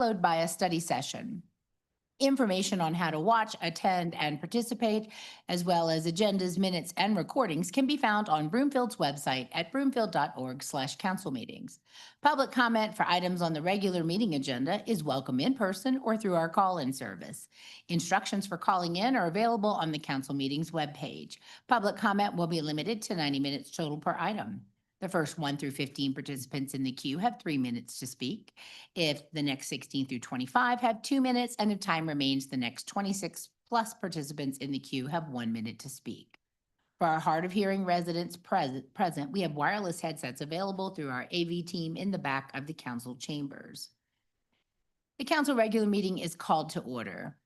followed by a study session. Information on how to watch, attend, and participate, as well as agendas, minutes, and recordings can be found on Broomfield's website at broomfield.org/council meetings. Public comment for items on the regular meeting agenda is welcome in person or through our call-in service. Instructions for calling in are available on the council meetings webpage. Public comment will be limited to 90 minutes total per item. The first 1 through 15 participants in the queue have 3 minutes to speak. If the next 16 through 25 have 2 minutes, and if time remains, the next 26 plus participants in the queue have 1 minute to speak. For our hard of hearing residents present, we have wireless headsets available through our AV team in the back of the council chambers. The council regular meeting is called to order.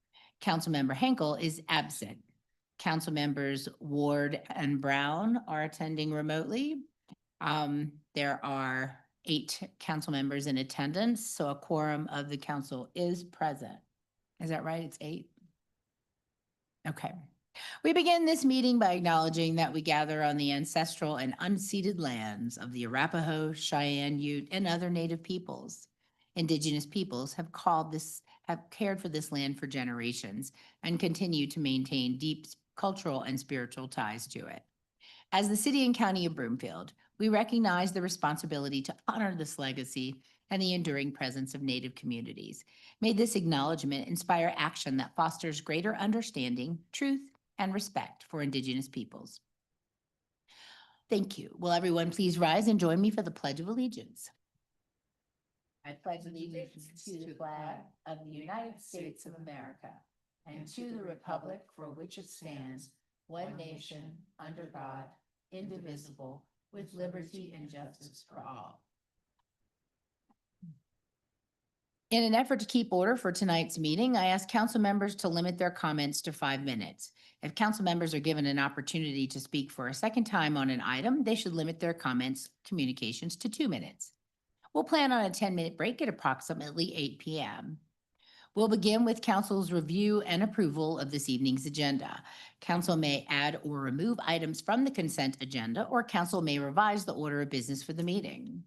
Councilmember Henkel is absent. Council members Ward and Brown are attending remotely. There are 8 council members in attendance, so a quorum of the council is present. Is that right? It's 8? Okay. We begin this meeting by acknowledging that we gather on the ancestral and unceded lands of the Arapaho, Cheyenne, Ute, and other Native peoples. Indigenous peoples have cared for this land for generations and continue to maintain deep cultural and spiritual ties to it. As the city and county of Broomfield, we recognize the responsibility to honor this legacy and the enduring presence of Native communities. May this acknowledgement inspire action that fosters greater understanding, truth, and respect for Indigenous peoples. Thank you. Will everyone please rise and join me for the Pledge of Allegiance? I pledge allegiance to the flag of the United States of America and to the republic for which it stands, one nation, under God, indivisible, with liberty and justice for all. In an effort to keep order for tonight's meeting, I ask council members to limit their comments to 5 minutes. If council members are given an opportunity to speak for a second time on an item, they should limit their communications to 2 minutes. We'll plan on a 10-minute break at approximately 8 p.m. We'll begin with council's review and approval of this evening's agenda. Council may add or remove items from the consent agenda, or council may revise the order of business for the meeting.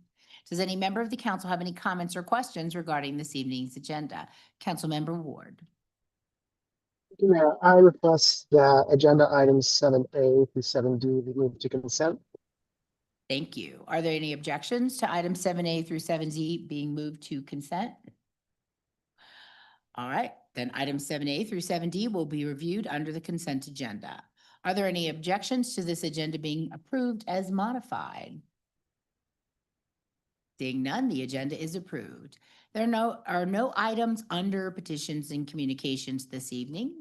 Does any member of the council have any comments or questions regarding this evening's agenda? Councilmember Ward. Mayor, I request that agenda items 7A through 7D be moved to consent. Thank you. Are there any objections to items 7A through 7Z being moved to consent? All right, then items 7A through 7D will be reviewed under the consent agenda. Are there any objections to this agenda being approved as modified? Seeing none, the agenda is approved. There are no items under petitions and communications this evening.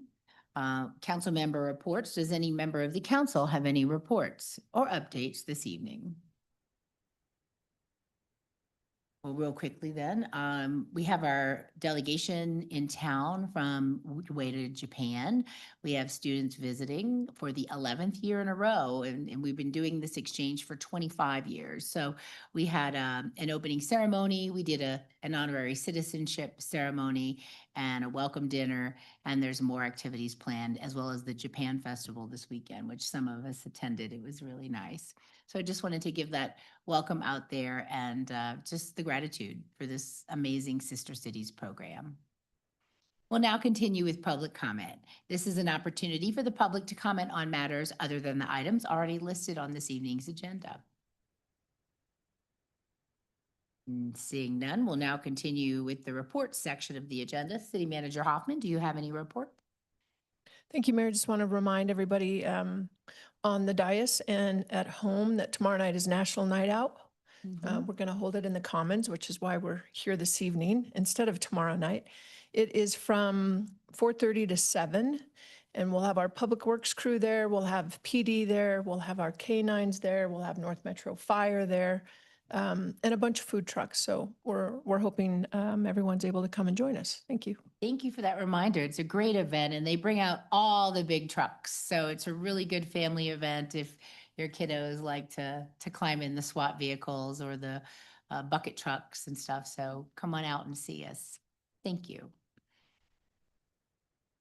Council member reports. Does any member of the council have any reports or updates this evening? Well, real quickly then, we have our delegation in town from Ueda, Japan. We have students visiting for the 11th year in a row, and we've been doing this exchange for 25 years. So we had an opening ceremony, we did an honorary citizenship ceremony and a welcome dinner, and there's more activities planned, as well as the Japan Festival this weekend, which some of us attended. It was really nice. So I just wanted to give that welcome out there and just the gratitude for this amazing Sister Cities program. We'll now continue with public comment. This is an opportunity for the public to comment on matters other than the items already listed on this evening's agenda. Seeing none, we'll now continue with the report section of the agenda. City Manager Hoffman, do you have any report? Thank you, Mayor. Just want to remind everybody on the dais and at home that tomorrow night is National Night Out. We're going to hold it in the Commons, which is why we're here this evening instead of tomorrow night. It is from 4:30 to 7, and we'll have our Public Works crew there. We'll have PD there. We'll have our K-9s there. We'll have North Metro Fire there, and a bunch of food trucks. So we're hoping everyone's able to come and join us. Thank you. Thank you for that reminder. It's a great event, and they bring out all the big trucks. So it's a really good family event if your kiddos like to climb in the SWAT vehicles or the bucket trucks and stuff. So come on out and see us. Thank you.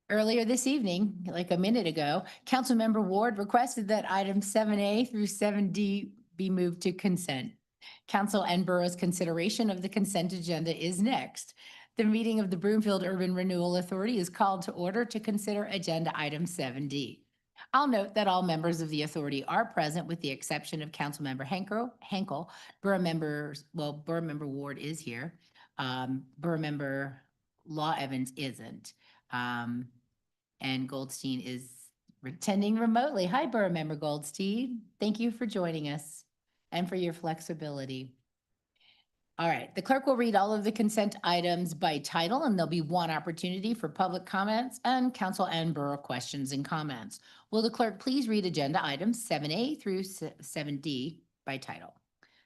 Earlier this evening, like a minute ago, Councilmember Ward requested that items 7A through 7D be moved to consent. Council and Borough's consideration of the consent agenda is next. The meeting of the Broomfield Urban Renewal Authority is called to order to consider agenda item 7D. I'll note that all members of the authority are present with the exception of Councilmember Henkel. Borough Member Ward is here. Borough Member Law Evans isn't. And Goldstein is attending remotely. Hi, Borough Member Goldstein. Thank you for joining us and for your flexibility. All right, the clerk will read all of the consent items by title, and there'll be one opportunity for public comments and council and borough questions and comments. Will the clerk please read agenda items 7A through 7D by title?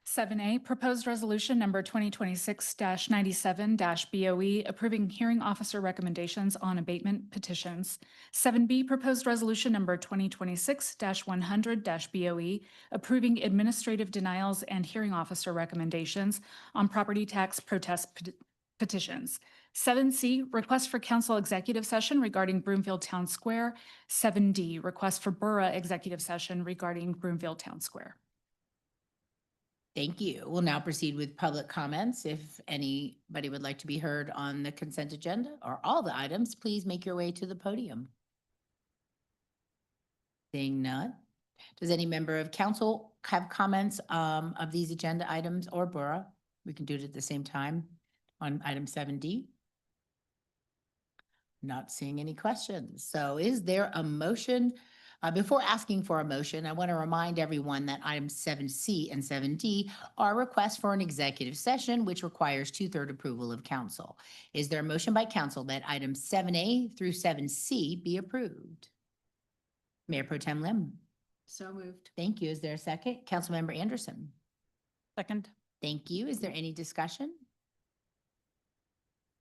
7A, proposed resolution number 2026-97-BOE, approving hearing officer recommendations on abatement petitions. 7B, proposed resolution number 2026-100-BOE, approving administrative denials and hearing officer recommendations on property tax protest petitions. 7C, request for council executive session regarding Broomfield Town Square. 7D, request for borough executive session regarding Broomfield Town Square. Thank you. We'll now proceed with public comments. If anybody would like to be heard on the consent agenda or all the items, please make your way to the podium. Seeing none. Does any member of council have comments of these agenda items or borough? We can do it at the same time on item 7D. Not seeing any questions. So is there a motion? Before asking for a motion, I want to remind everyone that items 7C and 7D are requests for an executive session, which requires 2/3 approval of council. Is there a motion by council that items 7A through 7C be approved? Mayor Pro Tem Lim. So moved. Thank you. Is there a second? Councilmember Anderson. Second. Thank you. Is there any discussion?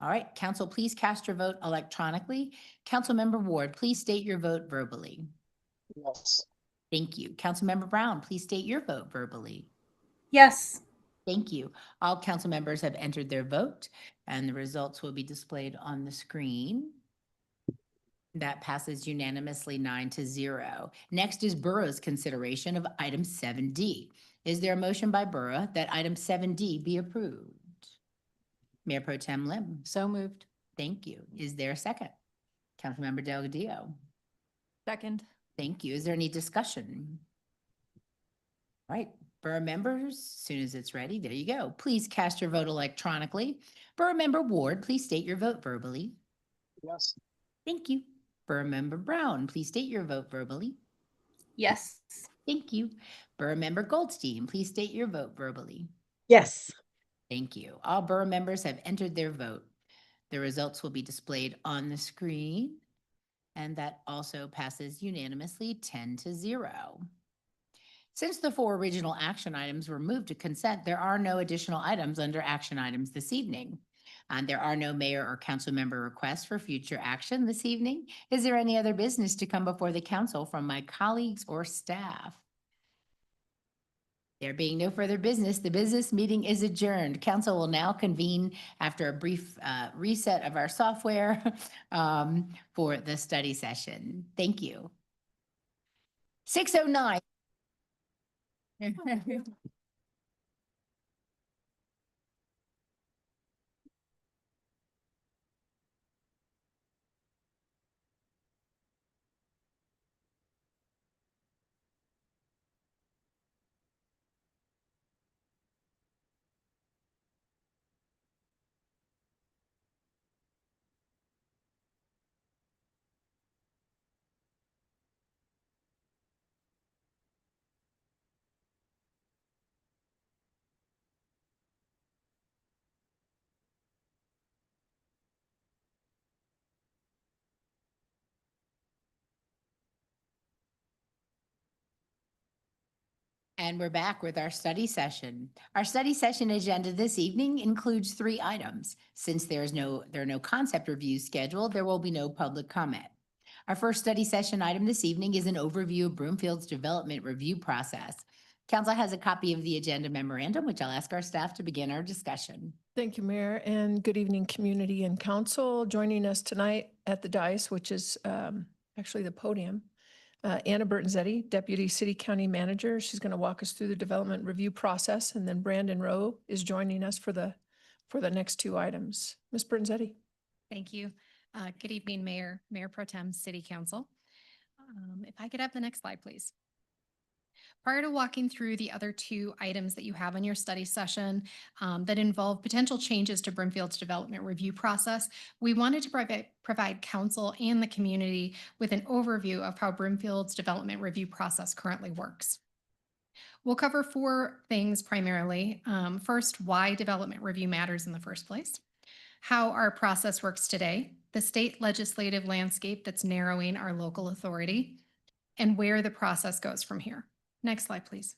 All right, council, please cast your vote electronically. Councilmember Ward, please state your vote verbally. Yes. Thank you. Councilmember Brown, please state your vote verbally. Yes. Thank you. All council members have entered their vote and the results will be displayed on the screen. That passes unanimously 9-0. Next is borough's consideration of item 7D. Is there a motion by borough that item 7D be approved? Mayor Pro Tem Lim. So moved. Thank you. Is there a second? Councilmember Delgadillo. Second. Thank you. Is there any discussion? All right, borough members, as soon as it's ready, there you go. Please cast your vote electronically. Borough Member Ward, please state your vote verbally. Yes. Thank you. Borough Member Brown, please state your vote verbally. Yes. Thank you. Borough Member Goldstein, please state your vote verbally. Yes. Thank you. All borough members have entered their vote. The results will be displayed on the screen. And that also passes unanimously 10-0. Since the 4 original action items were moved to consent, there are no additional items under action items this evening. And there are no mayor or council member requests for future action this evening. Is there any other business to come before the council from my colleagues or staff? There being no further business, the business meeting is adjourned. Council will now convene after a brief reset of our software for the study session. Thank you. 6:09. And we're back with our study session. Our study session agenda this evening includes 3 items. Since there are no concept reviews scheduled, there will be no public comment. Our first study session item this evening is an overview of Broomfield's development review process. Council has a copy of the agenda memorandum, which I'll ask our staff to begin our discussion. Thank you, Mayor, and good evening, community and council. Joining us tonight at the dais, which is actually the podium, Anna Bertanzetti, Deputy City County Manager. She's going to walk us through the development review process. And then Brandon Rowe is joining us for the for the next two items. Ms. Brunzetti? Thank you. Good evening, Mayor, Mayor Pro Tem, City Council. If I could have the next slide, please. Prior to walking through the other two items that you have on your study session that involve potential changes to Brimfield's development review process, we wanted to provide council and the community with an overview of how Brimfield's development review process currently works. We'll cover four things primarily. First, why development review matters in the first place, how our process works today, the state legislative landscape that's narrowing our local authority, and where the process goes from here. Next slide, please.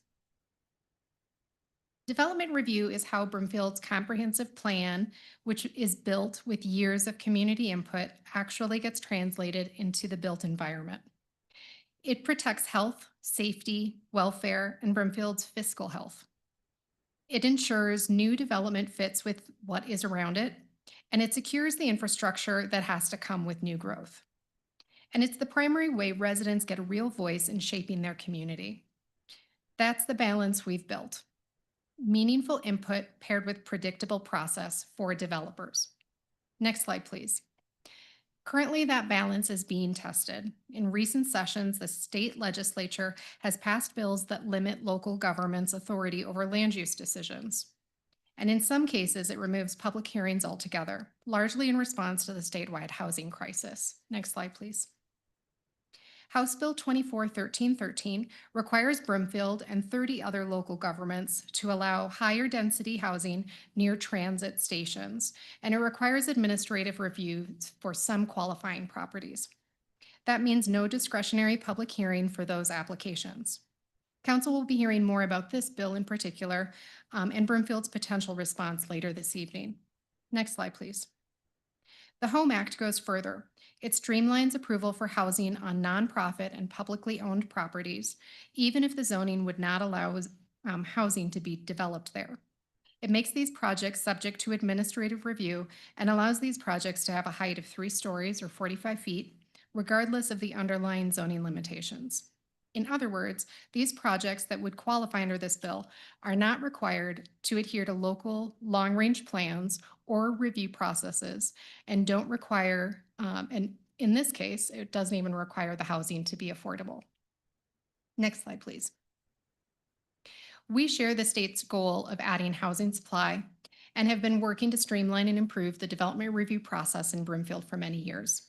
Development review is how Brimfield's comprehensive plan, which is built with years of community input, actually gets translated into the built environment. It protects health, safety, welfare, and Brimfield's fiscal health. It ensures new development fits with what is around it, and it secures the infrastructure that has to come with new growth. And it's the primary way residents get a real voice in shaping their community. That's the balance we've built. Meaningful input paired with predictable process for developers. Next slide, please. Currently, that balance is being tested. In recent sessions, the state legislature has passed bills that limit local government's authority over land use decisions. And in some cases, it removes public hearings altogether, largely in response to the statewide housing crisis. Next slide, please. House Bill 24-1313 requires Brimfield and 30 other local governments to allow higher density housing near transit stations, and it requires administrative reviews for some qualifying properties. That means no discretionary public hearing for those applications. Council will be hearing more about this bill in particular and Brimfield's potential response later this evening. Next slide, please. The HOME Act goes further. It streamlines approval for housing on nonprofit and publicly owned properties, even if the zoning would not allow housing to be developed there. It makes these projects subject to administrative review and allows these projects to have a height of 3 stories or 45 feet, regardless of the underlying zoning limitations. In other words, these projects that would qualify under this bill are not required to adhere to local long-range plans or review processes and don't require, and in this case, it doesn't even require the housing to be affordable. Next slide, please. We share the state's goal of adding housing supply and have been working to streamline and improve the development review process in Brimfield for many years.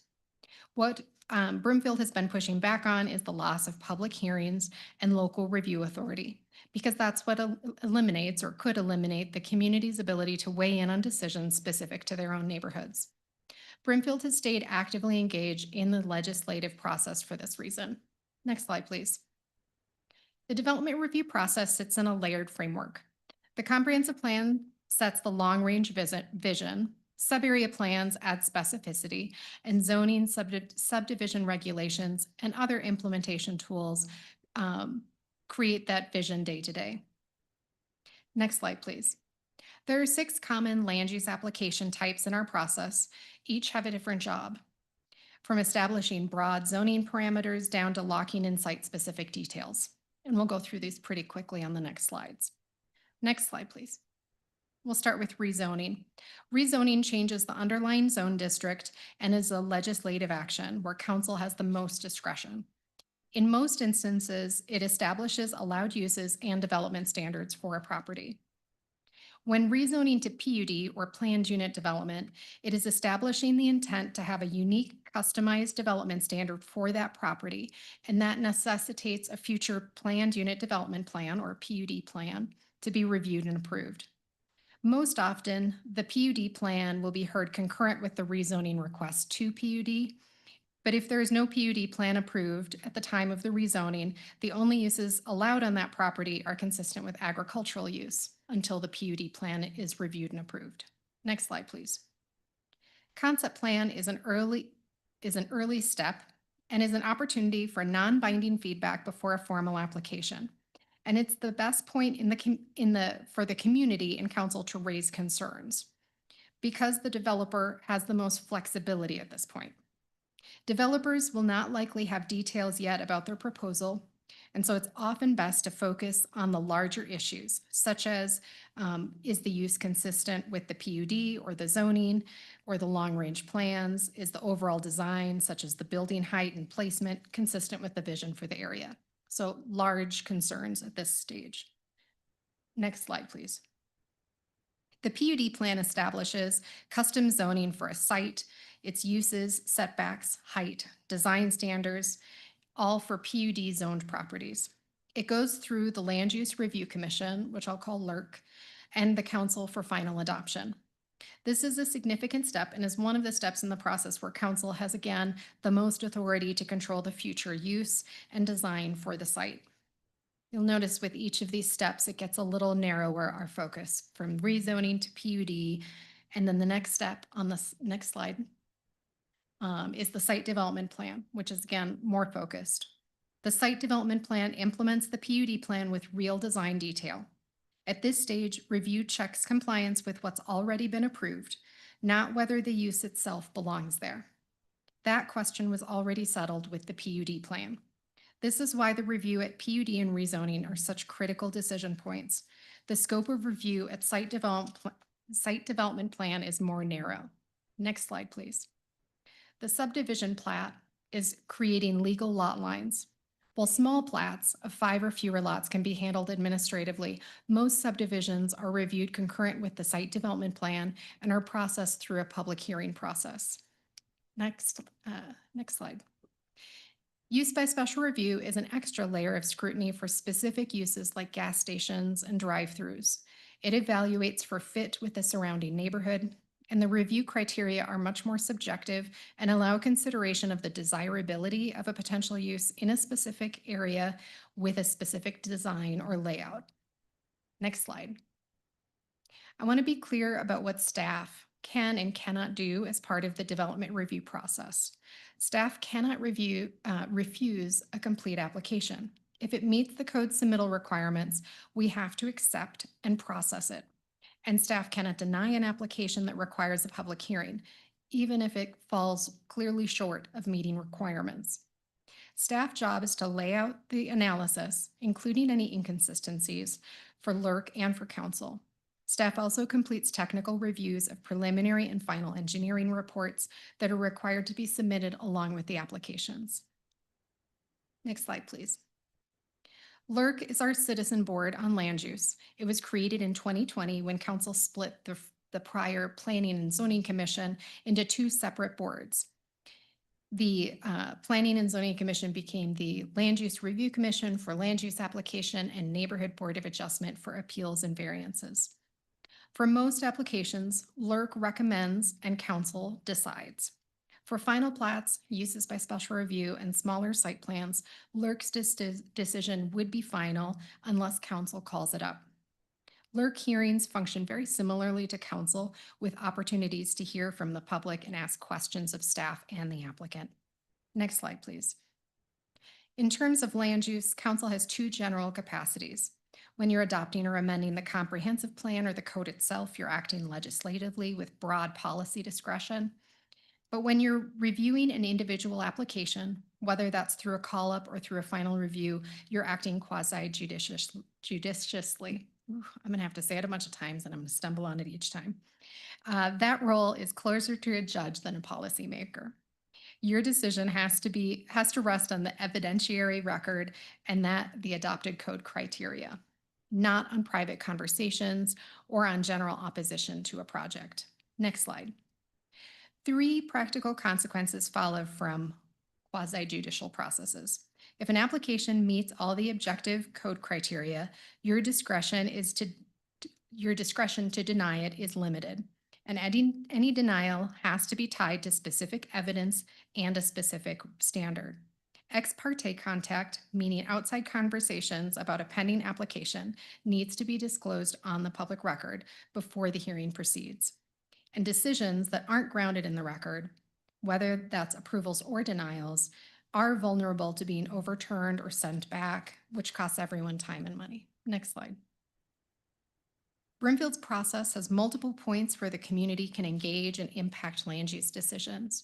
What Brimfield has been pushing back on is the loss of public hearings and local review authority, because that's what eliminates or could eliminate the community's ability to weigh in on decisions specific to their own neighborhoods. Brimfield has stayed actively engaged in the legislative process for this reason. Next slide, please. The development review process sits in a layered framework. The comprehensive plan sets the long-range vision. Sub-area plans add specificity, and zoning, subdivision regulations, and other implementation tools create that vision day to day. Next slide, please. There are 6 common land use application types in our process. Each have a different job, from establishing broad zoning parameters down to locking in site-specific details. And we'll go through these pretty quickly on the next slides. Next slide, please. We'll start with rezoning. Rezoning changes the underlying zone district and is a legislative action where council has the most discretion. In most instances, it establishes allowed uses and development standards for a property. When rezoning to PUD or planned unit development, it is establishing the intent to have a unique customized development standard for that property, and that necessitates a future planned unit development plan or PUD plan to be reviewed and approved. Most often, the PUD plan will be heard concurrent with the rezoning request to PUD, but if there is no PUD plan approved at the time of the rezoning, the only uses allowed on that property are consistent with agricultural use until the PUD plan is reviewed and approved. Next slide, please. Concept plan is an early step and is an opportunity for non-binding feedback before a formal application. And it's the best point for the community and council to raise concerns because the developer has the most flexibility at this point. Developers will not likely have details yet about their proposal, And so it's often best to focus on the larger issues, such as is the use consistent with the PUD or the zoning or the long-range plans? Is the overall design, such as the building height and placement, consistent with the vision for the area? So large concerns at this stage. Next slide, please. The PUD plan establishes custom zoning for a site, its uses, setbacks, height, design standards, all for PUD zoned properties. It goes through the Land Use Review Commission, which I'll call LURC, and the Council for final adoption. This is a significant step and is one of the steps in the process where council has, again, the most authority to control the future use and design for the site. You'll notice with each of these steps, it gets a little narrower, our focus, from rezoning to PUD. And then the next step on this next slide is the site development plan, which is, again, more focused. The site development plan implements the PUD plan with real design detail. At this stage, review checks compliance with what's already been approved, not whether the use itself belongs there. That question was already settled with the PUD plan. This is why the review at PUD and rezoning are such critical decision points. The scope of review at site development plan is more narrow. Next slide, please. The subdivision plat is creating legal lot lines. While small plats of 5 or fewer lots can be handled administratively, most subdivisions are reviewed concurrent with the site development plan and are processed through a public hearing process. Next slide. Use by special review is an extra layer of scrutiny for specific uses like gas stations and drive-throughs. It evaluates for fit with the surrounding neighborhood, and the review criteria are much more subjective and allow consideration of the desirability of a potential use in a specific area with a specific design or layout. Next slide. I want to be clear about what staff can and cannot do as part of the development review process. Staff cannot refuse a complete application. If it meets the code submittal requirements, we have to accept and process it. And staff cannot deny an application that requires a public hearing, even if it falls clearly short of meeting requirements. Staff job is to lay out the analysis, including any inconsistencies, for LURC and for council. Staff also completes technical reviews of preliminary and final engineering reports that are required to be submitted along with the applications. Next slide, please. LURC is our citizen board on land use. It was created in 2020 when council split the prior Planning and Zoning Commission into 2 separate boards. The Planning and Zoning Commission became the Land Use Review Commission for land use application and Neighborhood Board of Adjustment for appeals and variances. For most applications, LURC recommends and council decides. For final plats, uses by special review, and smaller site plans, LURC's decision would be final unless council calls it up. LURC hearings function very similarly to council, with opportunities to hear from the public and ask questions of staff and the applicant. Next slide, please. In terms of land use, council has 2 general capacities. When you're adopting or amending the comprehensive plan or the code itself, you're acting legislatively with broad policy discretion. But when you're reviewing an individual application, whether that's through a call-up or through a final review, you're acting quasi-judiciously. I'm going to have to say it a bunch of times and I'm going to stumble on it each time. That role is closer to a judge than a policymaker. Your decision has to rest on the evidentiary record and the adopted code criteria, not on private conversations or on general opposition to a project. Next slide. 3 practical consequences follow from quasi-judicial processes. If an application meets all the objective code criteria, your discretion to deny it is limited, and any denial has to be tied to specific evidence and a specific standard. Ex parte contact, meaning outside conversations about a pending application, needs to be disclosed on the public record before the hearing proceeds. And decisions that aren't grounded in the record, whether that's approvals or denials, are vulnerable to being overturned or sent back, which costs everyone time and money. Next slide. Broomfield's process has multiple points where the community can engage and impact land use decisions.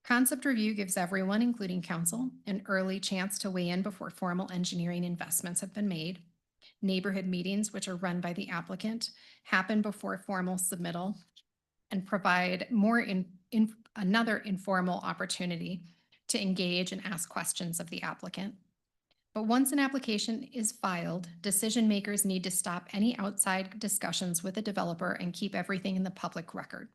Concept review gives everyone, including council, an early chance to weigh in before formal engineering investments have been made. Neighborhood meetings, which are run by the applicant, happen before formal submittal and provide another informal opportunity to engage and ask questions of the applicant. But once an application is filed, decision makers need to stop any outside discussions with the developer and keep everything in the public record.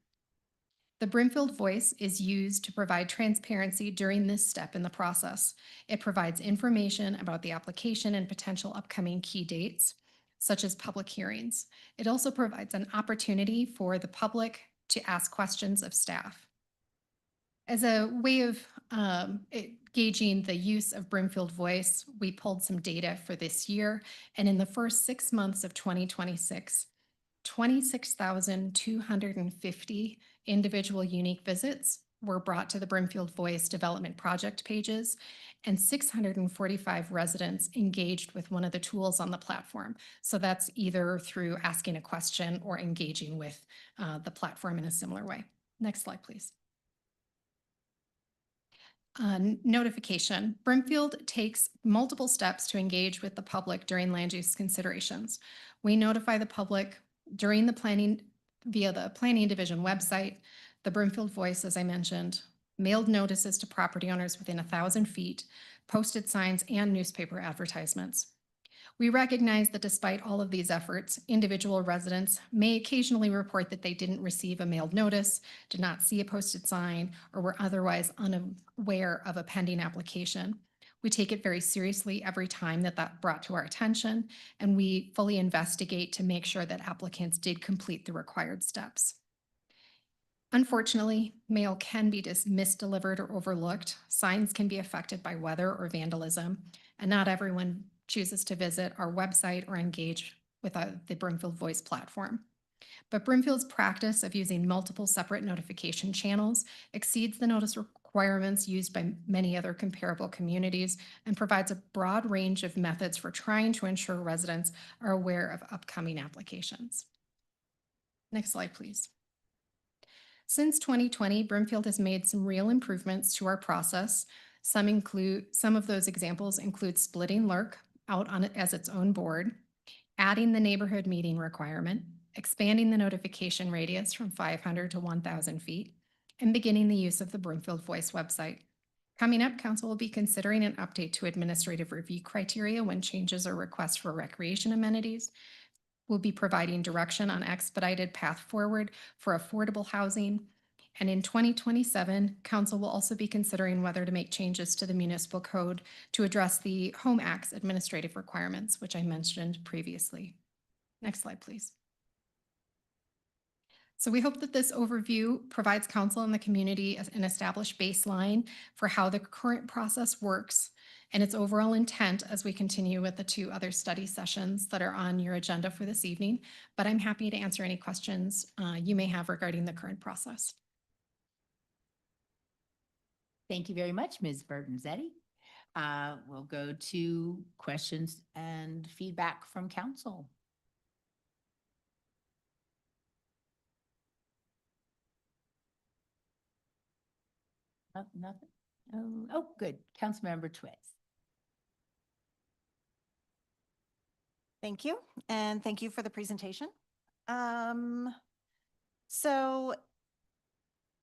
The Brimfield Voice is used to provide transparency during this step in the process. It provides information about the application and potential upcoming key dates, such as public hearings. It also provides an opportunity for the public to ask questions of staff. As a way of gauging the use of Brimfield Voice, we pulled some data for this year, and in the first 6 months of 2026, 26,250 individual unique visits were brought to the Brimfield Voice development project pages, and 645 residents engaged with one of the tools on the platform. So that's either through asking a question or engaging with the platform in a similar way. Next slide, please. Notification. Brimfield takes multiple steps to engage with the public during land use considerations. We notify the public during the planning via the Planning Division website, the Brimfield Voice, as I mentioned, mailed notices to property owners within 1,000 feet, posted signs, and newspaper advertisements. We recognize that despite all of these efforts, individual residents may occasionally report that they didn't receive a mailed notice, did not see a posted sign, or were otherwise unaware of a pending application. We take it very seriously every time that brought to our attention, and we fully investigate to make sure that applicants did complete the required steps. Unfortunately, mail can be misdelivered or overlooked. Signs can be affected by weather or vandalism, and not everyone chooses to visit our website or engage with the Brimfield Voice platform. But Brimfield's practice of using multiple separate notification channels exceeds the notice requirements used by many other comparable communities and provides a broad range of methods for trying to ensure residents are aware of upcoming applications. Next slide, please. Since 2020, Brimfield has made some real improvements to our process. Some of those examples include splitting LURC out on it as its own board, adding the neighborhood meeting requirement, expanding the notification radius from 500 to 1,000 feet, and beginning the use of the Brimfield Voice website. Coming up, Council will be considering an update to administrative review criteria when changes or requests for recreation amenities. We'll be providing direction on expedited path forward for affordable housing. And in 2027, Council will also be considering whether to make changes to the municipal code to address the Home Act's administrative requirements, which I mentioned previously. Next slide, please. So we hope that this overview provides Council and the community an established baseline for how the current process works and its overall intent as we continue with the 2 other study sessions that are on your agenda for this evening. But I'm happy to answer any questions you may have regarding the current process. Thank you very much, Ms. Bertonzetti. We'll go to questions and feedback from council. Oh, nothing? Oh, good. Councilmember Twitz. Thank you, and thank you for the presentation. So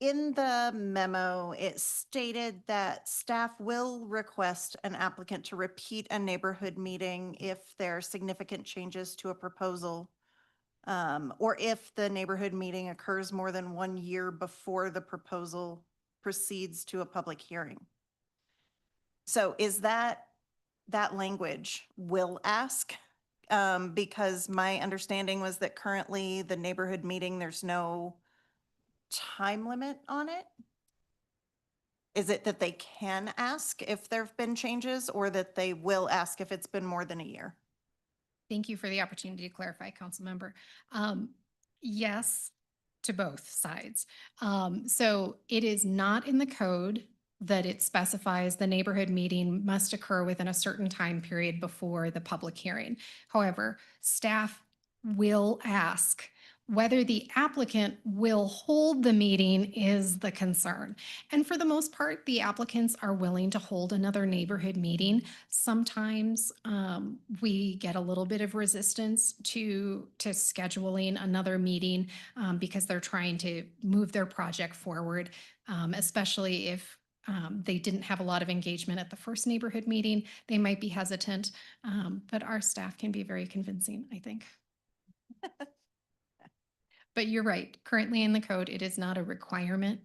in the memo, it stated that staff will request an applicant to repeat a neighborhood meeting if there are significant changes to a proposal, or if the neighborhood meeting occurs more than 1 year before the proposal proceeds to a public hearing. So is that language will ask? Because my understanding was that currently the neighborhood meeting, there's no time limit on it. Is it that they can ask if there have been changes, or that they will ask if it's been more than a year? Thank you for the opportunity to clarify, council member. Yes, to both sides. So it is not in the code that it specifies the neighborhood meeting must occur within a certain time period before the public hearing. However, staff will ask Whether the applicant will hold the meeting is the concern. And for the most part, the applicants are willing to hold another neighborhood meeting. Sometimes we get a little bit of resistance to scheduling another meeting because they're trying to move their project forward, especially if they didn't have a lot of engagement at the first neighborhood meeting. They might be hesitant, but our staff can be very convincing, I think. But you're right. Currently in the code, it is not a requirement,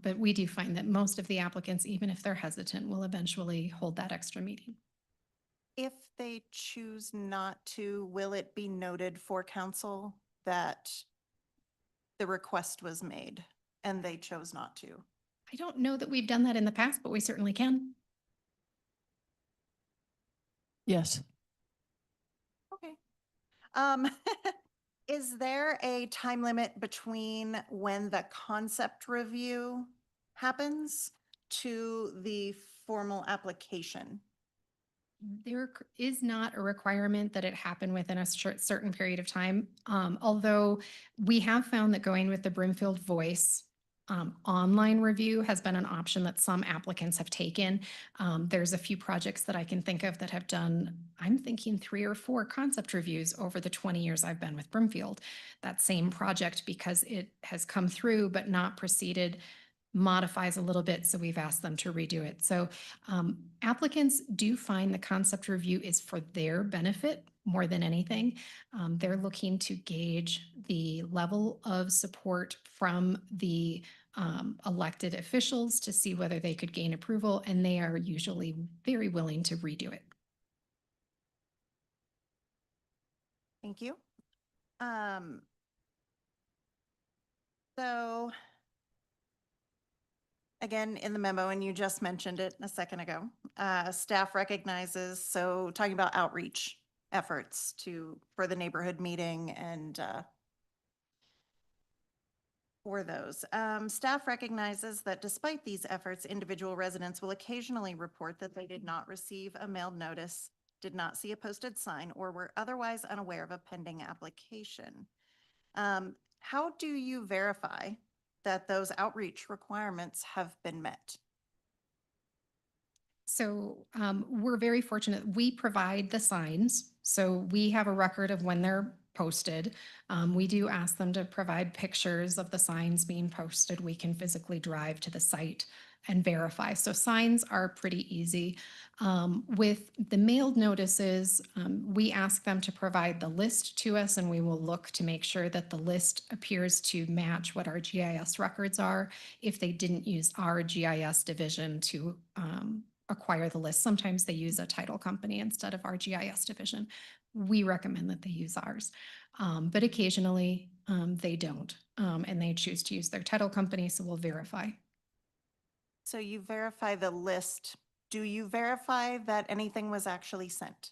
but we do find that most of the applicants, even if they're hesitant, will eventually hold that extra meeting. If they choose not to, will it be noted for council that the request was made and they chose not to? I don't know that we've done that in the past, but we certainly can. Yes. Okay. Is there a time limit between when the concept review happens to the formal application? There is not a requirement that it happen within a certain period of time. Although we have found that going with the Broomfield Voice online review has been an option that some applicants have taken. There's a few projects that I can think of that have done, I'm thinking 3 or 4 concept reviews over the 20 years I've been with Broomfield. That same project, because it has come through but not proceeded, modifies a little bit, so we've asked them to redo it. So applicants do find the concept review is for their benefit more than anything. They're looking to gauge the level of support from the elected officials to see whether they could gain approval, and they are usually very willing to redo it. Thank you. So again, in the memo, and you just mentioned it a second ago, staff recognizes, so talking about outreach efforts for the neighborhood meeting and for those. Staff recognizes that despite these efforts, individual residents will occasionally report that they did not receive a mailed notice, did not see a posted sign, or were otherwise unaware of a pending application. How do you verify that those outreach requirements have been met? So we're very fortunate. We provide the signs. So we have a record of when they're posted. We do ask them to provide pictures of the signs being posted. We can physically drive to the site and verify. So signs are pretty easy. With the mailed notices, we ask them to provide the list to us, and we will look to make sure that the list appears to match what our GIS records are. If they didn't use our GIS division to acquire the list, sometimes they use a title company instead of our GIS division. We recommend that they use ours, but occasionally they don't, and they choose to use their title company, so we'll verify. So you verify the list. Do you verify that anything was actually sent?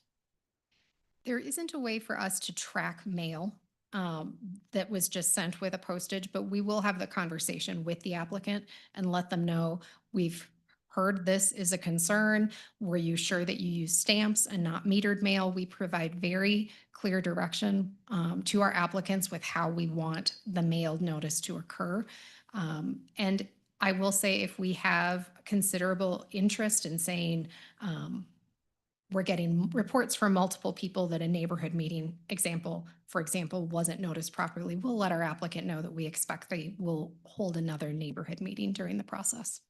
There isn't a way for us to track mail that was just sent with a postage, but we will have the conversation with the applicant and let them know we've heard this is a concern. Were you sure that you use stamps and not metered mail? We provide very clear direction to our applicants with how we want the mailed notice to occur. And I will say, if we have considerable interest in saying, we're getting reports from multiple people that a neighborhood meeting for example, wasn't noticed properly, we'll let our applicant know that we expect they will hold another neighborhood meeting during the process.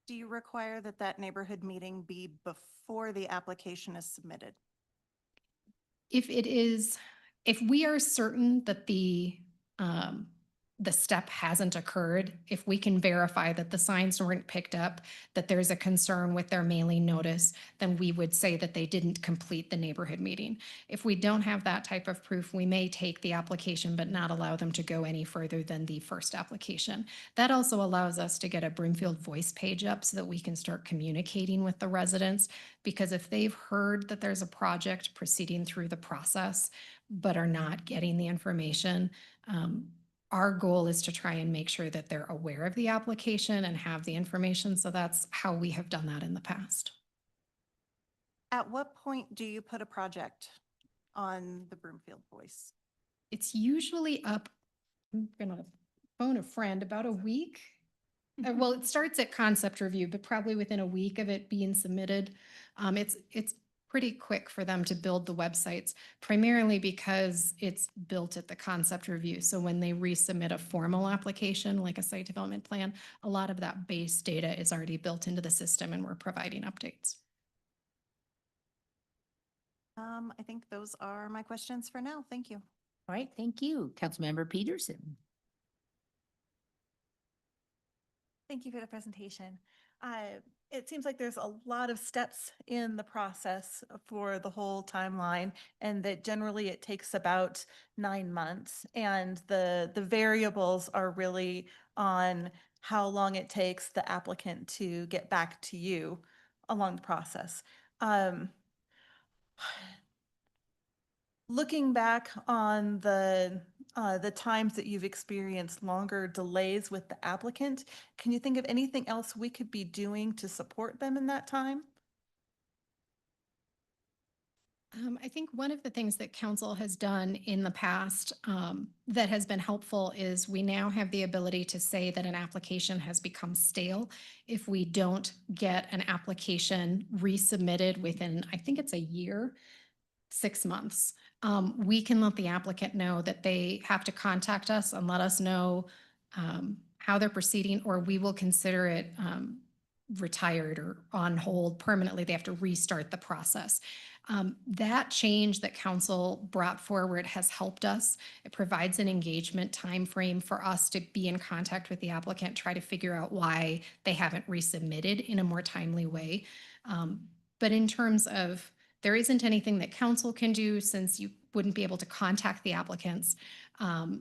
Do you require that that neighborhood meeting be before the application is submitted? If we are certain that the step hasn't occurred, if we can verify that the signs weren't picked up, that there's a concern with their mailing notice, then we would say that they didn't complete the neighborhood meeting. If we don't have that type of proof, we may take the application but not allow them to go any further than the first application. That also allows us to get a Broomfield Voice page up so that we can start communicating with the residents, because if they've heard that there's a project proceeding through the process but are not getting the information, our goal is to try and make sure that they're aware of the application and have the information. So that's how we have done that in the past. At what point do you put a project on the Broomfield Voice? It's usually up I'm gonna phone a friend, about a week. Well, it starts at concept review, but probably within a week of it being submitted. It's pretty quick for them to build the websites, primarily because it's built at the concept review. So when they resubmit a formal application, like a site development plan, a lot of that base data is already built into the system and we're providing updates. I think those are my questions for now. Thank you. All right, thank you. Councilmember Peterson. Thank you for the presentation. It seems like there's a lot of steps in the process for the whole timeline, and that generally it takes about 9 months. And the variables are really on how long it takes the applicant to get back to you along the process. Looking back on the times that you've experienced longer delays with the applicant, can you think of anything else we could be doing to support them in that time? I think one of the things that council has done in the past that has been helpful is we now have the ability to say that an application has become stale if we don't get an application resubmitted within, I think it's a year, 6 months. We can let the applicant know that they have to contact us and let us know how they're proceeding, or we will consider it retired or on hold permanently. They have to restart the process. That change that council brought forward has helped us. It provides an engagement timeframe for us to be in contact with the applicant, try to figure out why they haven't resubmitted in a more timely way. But in terms of, there isn't anything that council can do since you wouldn't be able to contact the applicants.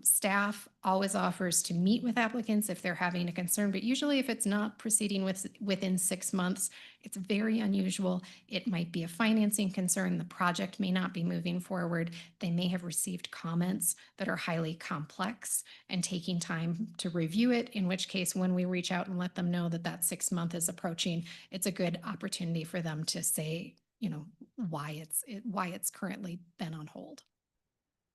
Staff always offers to meet with applicants if they're having a concern, but usually if it's not proceeding within 6 months, it's very unusual. It might be a financing concern. The project may not be moving forward. They may have received comments that are highly complex and taking time to review it, in which case when we reach out and let them know that that 6 month is approaching, it's a good opportunity for them to say, you know, why it's currently been on hold.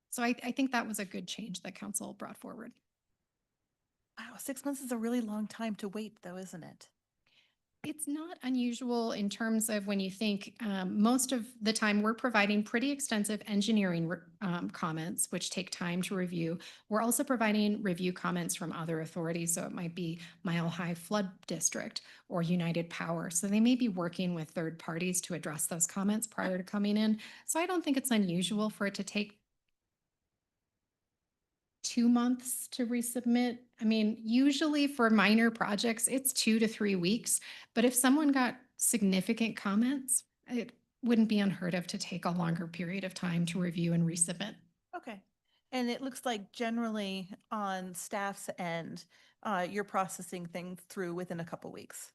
So I think that was a good change that council brought forward. Wow, 6 months is a really long time to wait though, isn't it? It's not unusual in terms of when you think most of the time we're providing pretty extensive engineering comments, which take time to review. We're also providing review comments from other authorities. So it might be Mile High Flood District or United Power. So they may be working with third parties to address those comments prior to coming in. So I don't think it's unusual for it to take 2 months to resubmit. I mean, usually for minor projects, it's 2 to 3 weeks. But if someone got significant comments, it wouldn't be unheard of to take a longer period of time to review and resubmit. Okay. And it looks like generally on staff's end, you're processing things through within a couple weeks.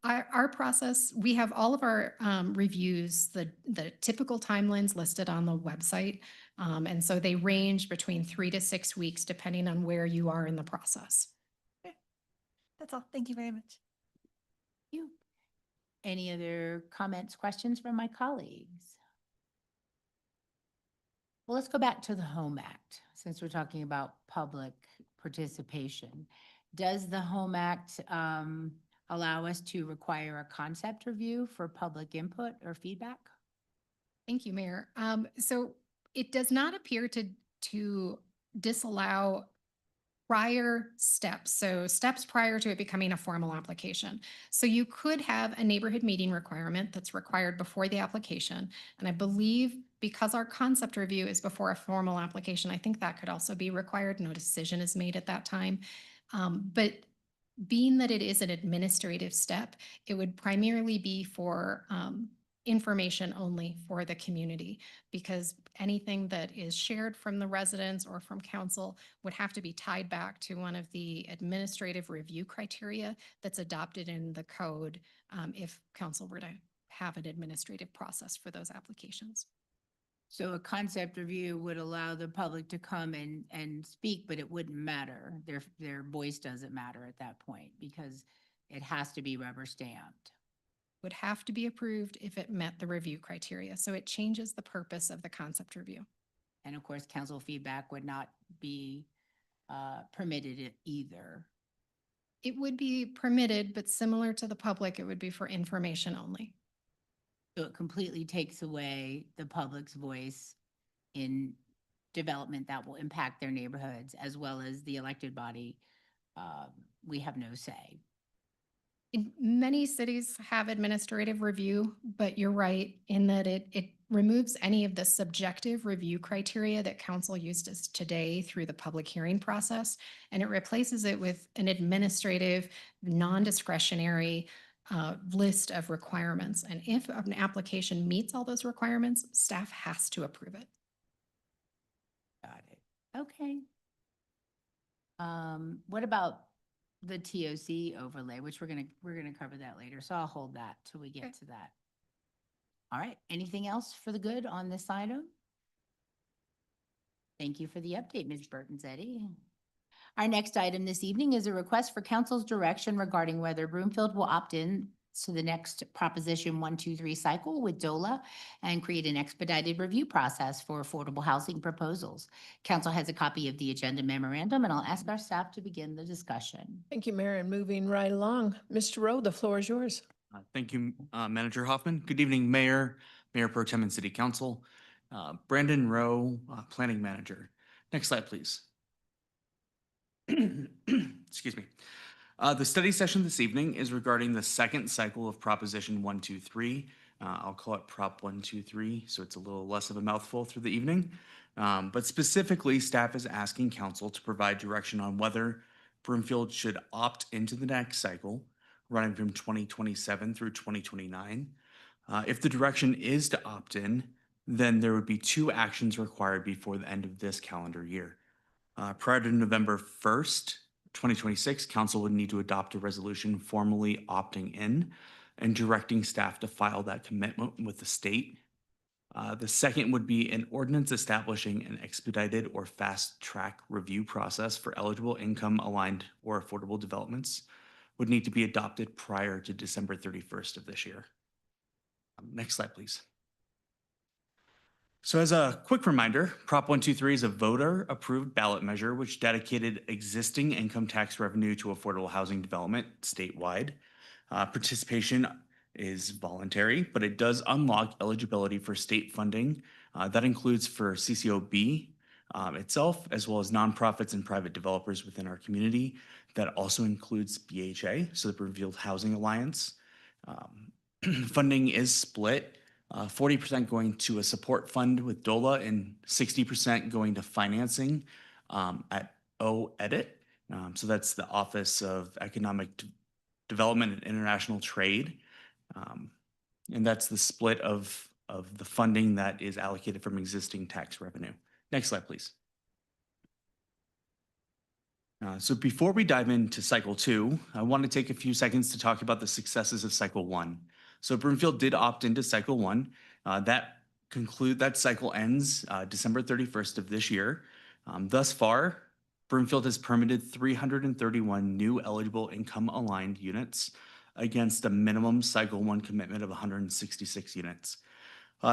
Our process, we have all of our reviews, the typical timelines listed on the website. And so they range between 3 to 6 weeks, depending on where you are in the process. That's all. Thank you very much. You. Any other comments, questions from my colleagues? Well, let's go back to the Home Act, since we're talking about public participation. Does the Home Act allow us to require a concept review for public input or feedback? Thank you, Mayor. So it does not appear to disallow prior steps. So steps prior to it becoming a formal application. So you could have a neighborhood meeting requirement that's required before the application. And I believe because our concept review is before a formal application, I think that could also be required. No decision is made at that time. But being that it is an administrative step, it would primarily be for information only for the community, because anything that is shared from the residents or from council would have to be tied back to one of the administrative review criteria that's adopted in the code if council were to have an administrative process for those applications. So a concept review would allow the public to come and speak, but it wouldn't matter. Their voice doesn't matter at that point because it has to be rubber stamped. Would have to be approved if it met the review criteria. So it changes the purpose of the concept review. And of course, council feedback would not be permitted it either. It would be permitted, but similar to the public, it would be for information only. So it completely takes away the public's voice in development that will impact their neighborhoods, as well as the elected body. We have no say. Many cities have administrative review, but you're right in that it removes any of the subjective review criteria that council uses today through the public hearing process, and it replaces it with an administrative, non-discretionary list of requirements. And if an application meets all those requirements, staff has to approve it. Got it. Okay. What about the TOC overlay, which we're gonna cover that later, so I'll hold that till we Okay. get to that. All right, anything else for the good on this item? Thank you for the update, Ms. Burton-Zetti. Our next item this evening is a request for council's direction regarding whether Broomfield will opt in to the next Proposition 123 cycle with DOLA and create an expedited review process for affordable housing proposals. Council has a copy of the agenda memorandum, and I'll ask our staff to begin the discussion. Thank you, Mayor, and moving right along. Mr. Rowe, the floor is yours. Thank you, Manager Hoffman. Good evening, Mayor, Mayor Pro Tem and City Council. Brandon Rowe, Planning Manager. Next slide, please. Excuse me. The study session this evening is regarding the second cycle of Proposition 123. I'll call it Prop 123, so it's a little less of a mouthful through the evening. But specifically, staff is asking council to provide direction on whether Broomfield should opt into the next cycle, running from 2027 through 2029. If the direction is to opt in, then there would be 2 actions required before the end of this calendar year. Prior to November 1st, 2026, council would need to adopt a resolution formally opting in and directing staff to file that commitment with the state. The second would be an ordinance establishing an expedited or fast track review process for eligible income aligned or affordable developments would need to be adopted prior to December 31st of this year. Next slide, please. So as a quick reminder, Prop 123 is a voter-approved ballot measure which dedicated existing income tax revenue to affordable housing development statewide. Participation is voluntary, but it does unlock eligibility for state funding. That includes for CCOB itself, as well as nonprofits and private developers within our community. That also includes BHA, so the Broomfield Housing Alliance. Funding is split. 40% going to a support fund with DOLA and 60% going to financing at OEDIT. So that's the Office of Economic Development and International Trade. And that's the split of the funding that is allocated from existing tax revenue. Next slide, please. So before we dive into cycle 2, I want to take a few seconds to talk about the successes of cycle 1. So Broomfield did opt into cycle 1. That cycle ends December 31st of this year. Thus far, Broomfield has permitted 331 new eligible income aligned units against a minimum cycle 1 commitment of 166 units.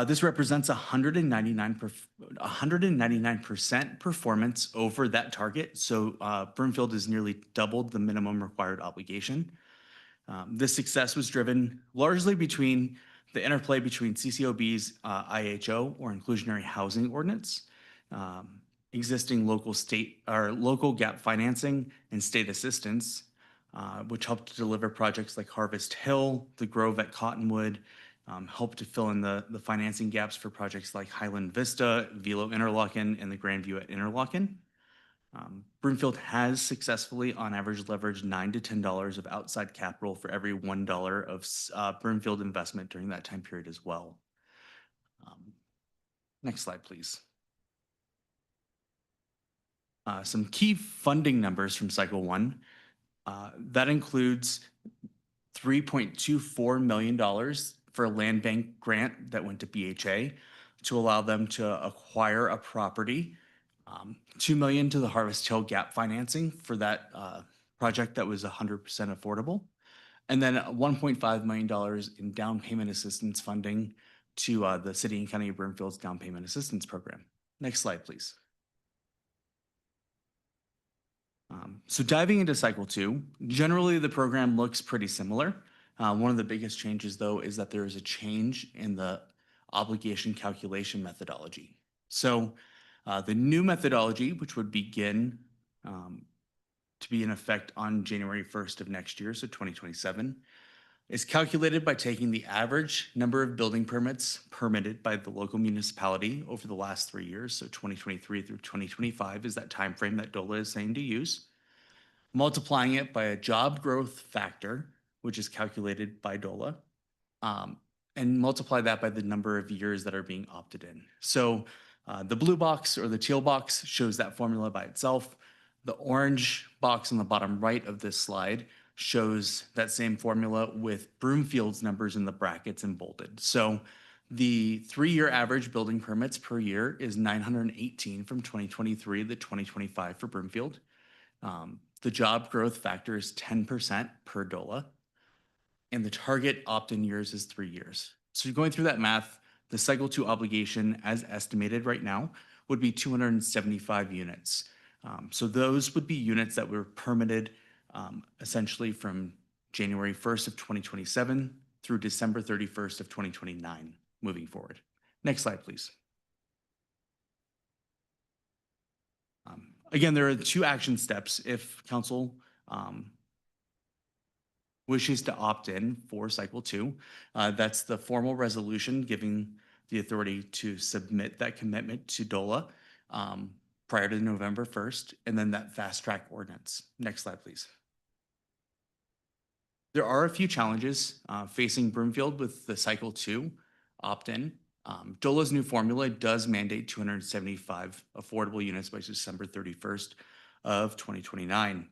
This represents 199% performance over that target. So Broomfield has nearly doubled the minimum required obligation. This success was driven largely between the interplay between CCOB's IHO or inclusionary housing ordinance, existing local gap financing and state assistance, which helped to deliver projects like Harvest Hill, the Grove at Cottonwood, helped to fill in the financing gaps for projects like Highland Vista, Velo Interlochen, and the Grandview at Interlochen. Broomfield has successfully, on average, leveraged $9 to $10 of outside capital for every $1 of Broomfield investment during that time period as well. Next slide, please. Some key funding numbers from cycle 1. That includes $3.24 million for a land bank grant that went to BHA to allow them to acquire a property. $2 million to the Harvest Hill gap financing for that project that was 100% affordable. And then $1.5 million in down payment assistance funding to the City and County of Broomfield's down payment assistance program. Next slide, please. So diving into cycle two, generally the program looks pretty similar. One of the biggest changes though is that there is a change in the obligation calculation methodology. So the new methodology, which would begin to be in effect on January 1st of next year, so 2027, is calculated by taking the average number of building permits permitted by the local municipality over the last 3 years, so 2023 through 2025 is that time frame that DOLA is saying to use, multiplying it by a job growth factor, which is calculated by DOLA, and multiply that by the number of years that are being opted in. So the blue box or the teal box shows that formula by itself. The orange box on the bottom right of this slide shows that same formula with Broomfield's numbers in the brackets and bolded. So the 3-year average building permits per year is 918 from 2023 to 2025 for Broomfield. The job growth factor is 10% per DOLA, and the target opt-in years is 3 years. So going through that math, the cycle 2 obligation as estimated right now would be 275 units. So those would be units that were permitted essentially from January 1st of 2027 through December 31st of 2029 moving forward. Next slide, please. Again, there are 2 action steps if council wishes to opt in for cycle 2. That's the formal resolution giving the authority to submit that commitment to DOLA prior to November 1st, and then that fast track ordinance. Next slide, please. There are a few challenges facing Broomfield with the cycle 2 opt-in. DOLA's new formula does mandate 275 affordable units by December 31st of 2029.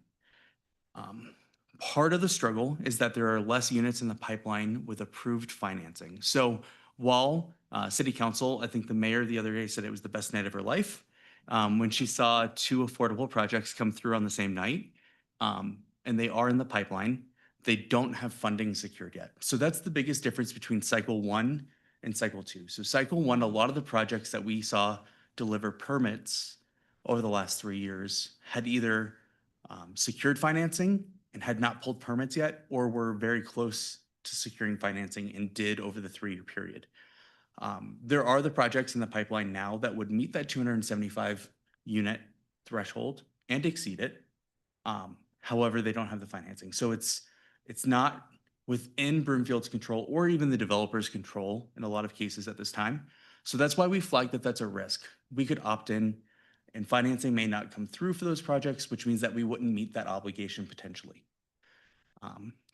Part of the struggle is that there are less units in the pipeline with approved financing. So while City Council, I think the mayor the other day said it was the best night of her life when she saw 2 affordable projects come through on the same night, and they are in the pipeline, they don't have funding secured yet. So that's the biggest difference between cycle 1 and cycle 2. So cycle 1, a lot of the projects that we saw deliver permits over the last 3 years had either secured financing and had not pulled permits yet, or were very close to securing financing and did over the 3-year period. There are the projects in the pipeline now that would meet that 275 unit threshold and exceed it. However, they don't have the financing. So it's not within Broomfield's control or even the developer's control in a lot of cases at this time. So that's why we flagged that that's a risk. We could opt in and financing may not come through for those projects, which means that we wouldn't meet that obligation potentially.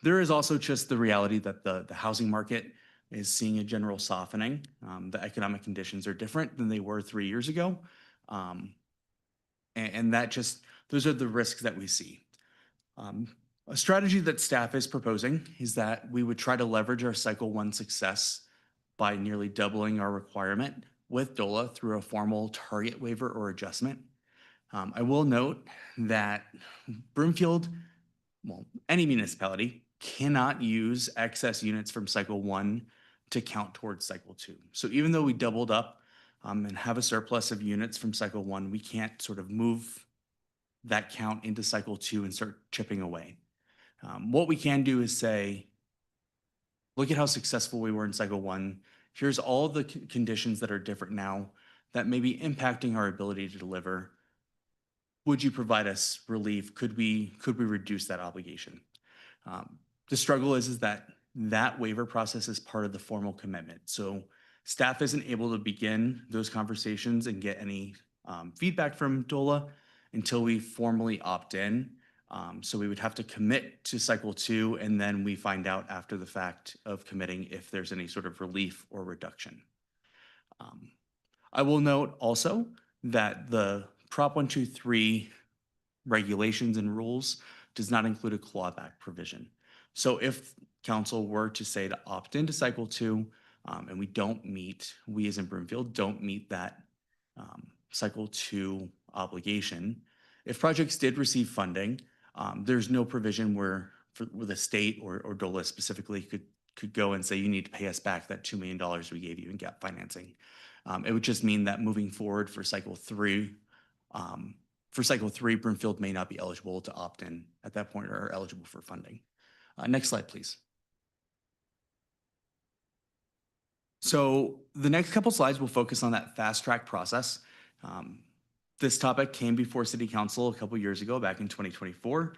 There is also just the reality that the housing market is seeing a general softening. The economic conditions are different than they were 3 years ago. And that just, those are the risks that we see. A strategy that staff is proposing is that we would try to leverage our cycle 1 success by nearly doubling our requirement with DOLA through a formal target waiver or adjustment. I will note that Broomfield, well, any municipality cannot use excess units from cycle 1 to count towards cycle 2. So even though we doubled up and have a surplus of units from cycle 1, we can't sort of move that count into cycle 2 and start chipping away. What we can do is say, look at how successful we were in cycle 1. Here's all the conditions that are different now that may be impacting our ability to deliver. Would you provide us relief? Could we reduce that obligation? The struggle is that waiver process is part of the formal commitment. So staff isn't able to begin those conversations and get any feedback from DOLA until we formally opt in. So we would have to commit to cycle 2, and then we find out after the fact of committing if there's any sort of relief or reduction. I will note also that the Prop 123 regulations and rules does not include a clawback provision. So if council were to say to opt into cycle 2, and we as in Broomfield don't meet that cycle 2 obligation, if projects did receive funding, there's no provision where the state or DOLA specifically could go and say, you need to pay us back that $2 million we gave you in gap financing. It would just mean that moving forward for cycle 3, For cycle 3, Broomfield may not be eligible to opt in at that point or are eligible for funding. Next slide, please. So the next couple slides will focus on that fast track process. This topic came before City Council a couple years ago, back in 2024.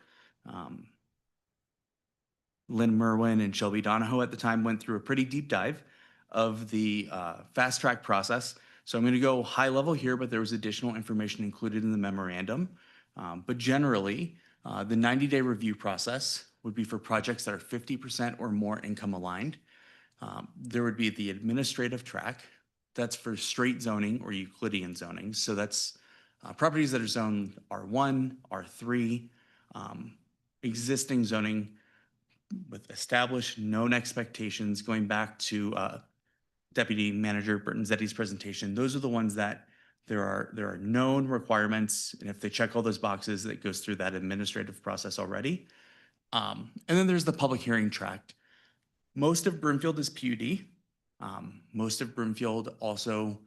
Lynn Merwin and Shelby Donahoe at the time went through a pretty deep dive of the fast track process. So I'm going to go high level here, but there was additional information included in the memorandum. But generally, the 90-day review process would be for projects that are 50% or more income aligned. There would be the administrative track. That's for straight zoning or Euclidean zoning. So that's properties that are zoned R1, R3, existing zoning with established known expectations going back to Deputy Manager Burton Zetti's presentation. Those are the ones that there are known requirements, and if they check all those boxes, that goes through that administrative process already. And then there's the public hearing tract. Most of Broomfield is PUD. Most of Broomfield also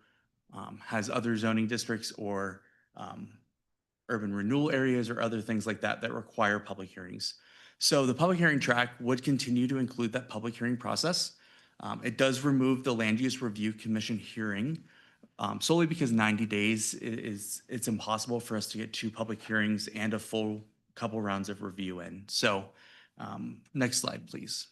has other zoning districts or urban renewal areas or other things like that that require public hearings. So the public hearing track would continue to include that public hearing process. It does remove the Land Use Review Commission hearing solely because 90 days it's impossible for us to get 2 public hearings and a full couple rounds of review in. So next slide, please.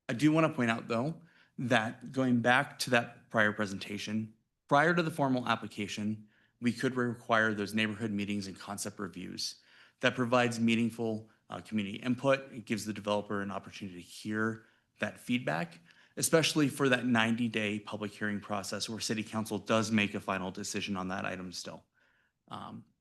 I do want to point out, though, that going back to that prior presentation, prior to the formal application, we could require those neighborhood meetings and concept reviews. That provides meaningful community input. It gives the developer an opportunity to hear that feedback, especially for that 90-day public hearing process where City Council does make a final decision on that item still.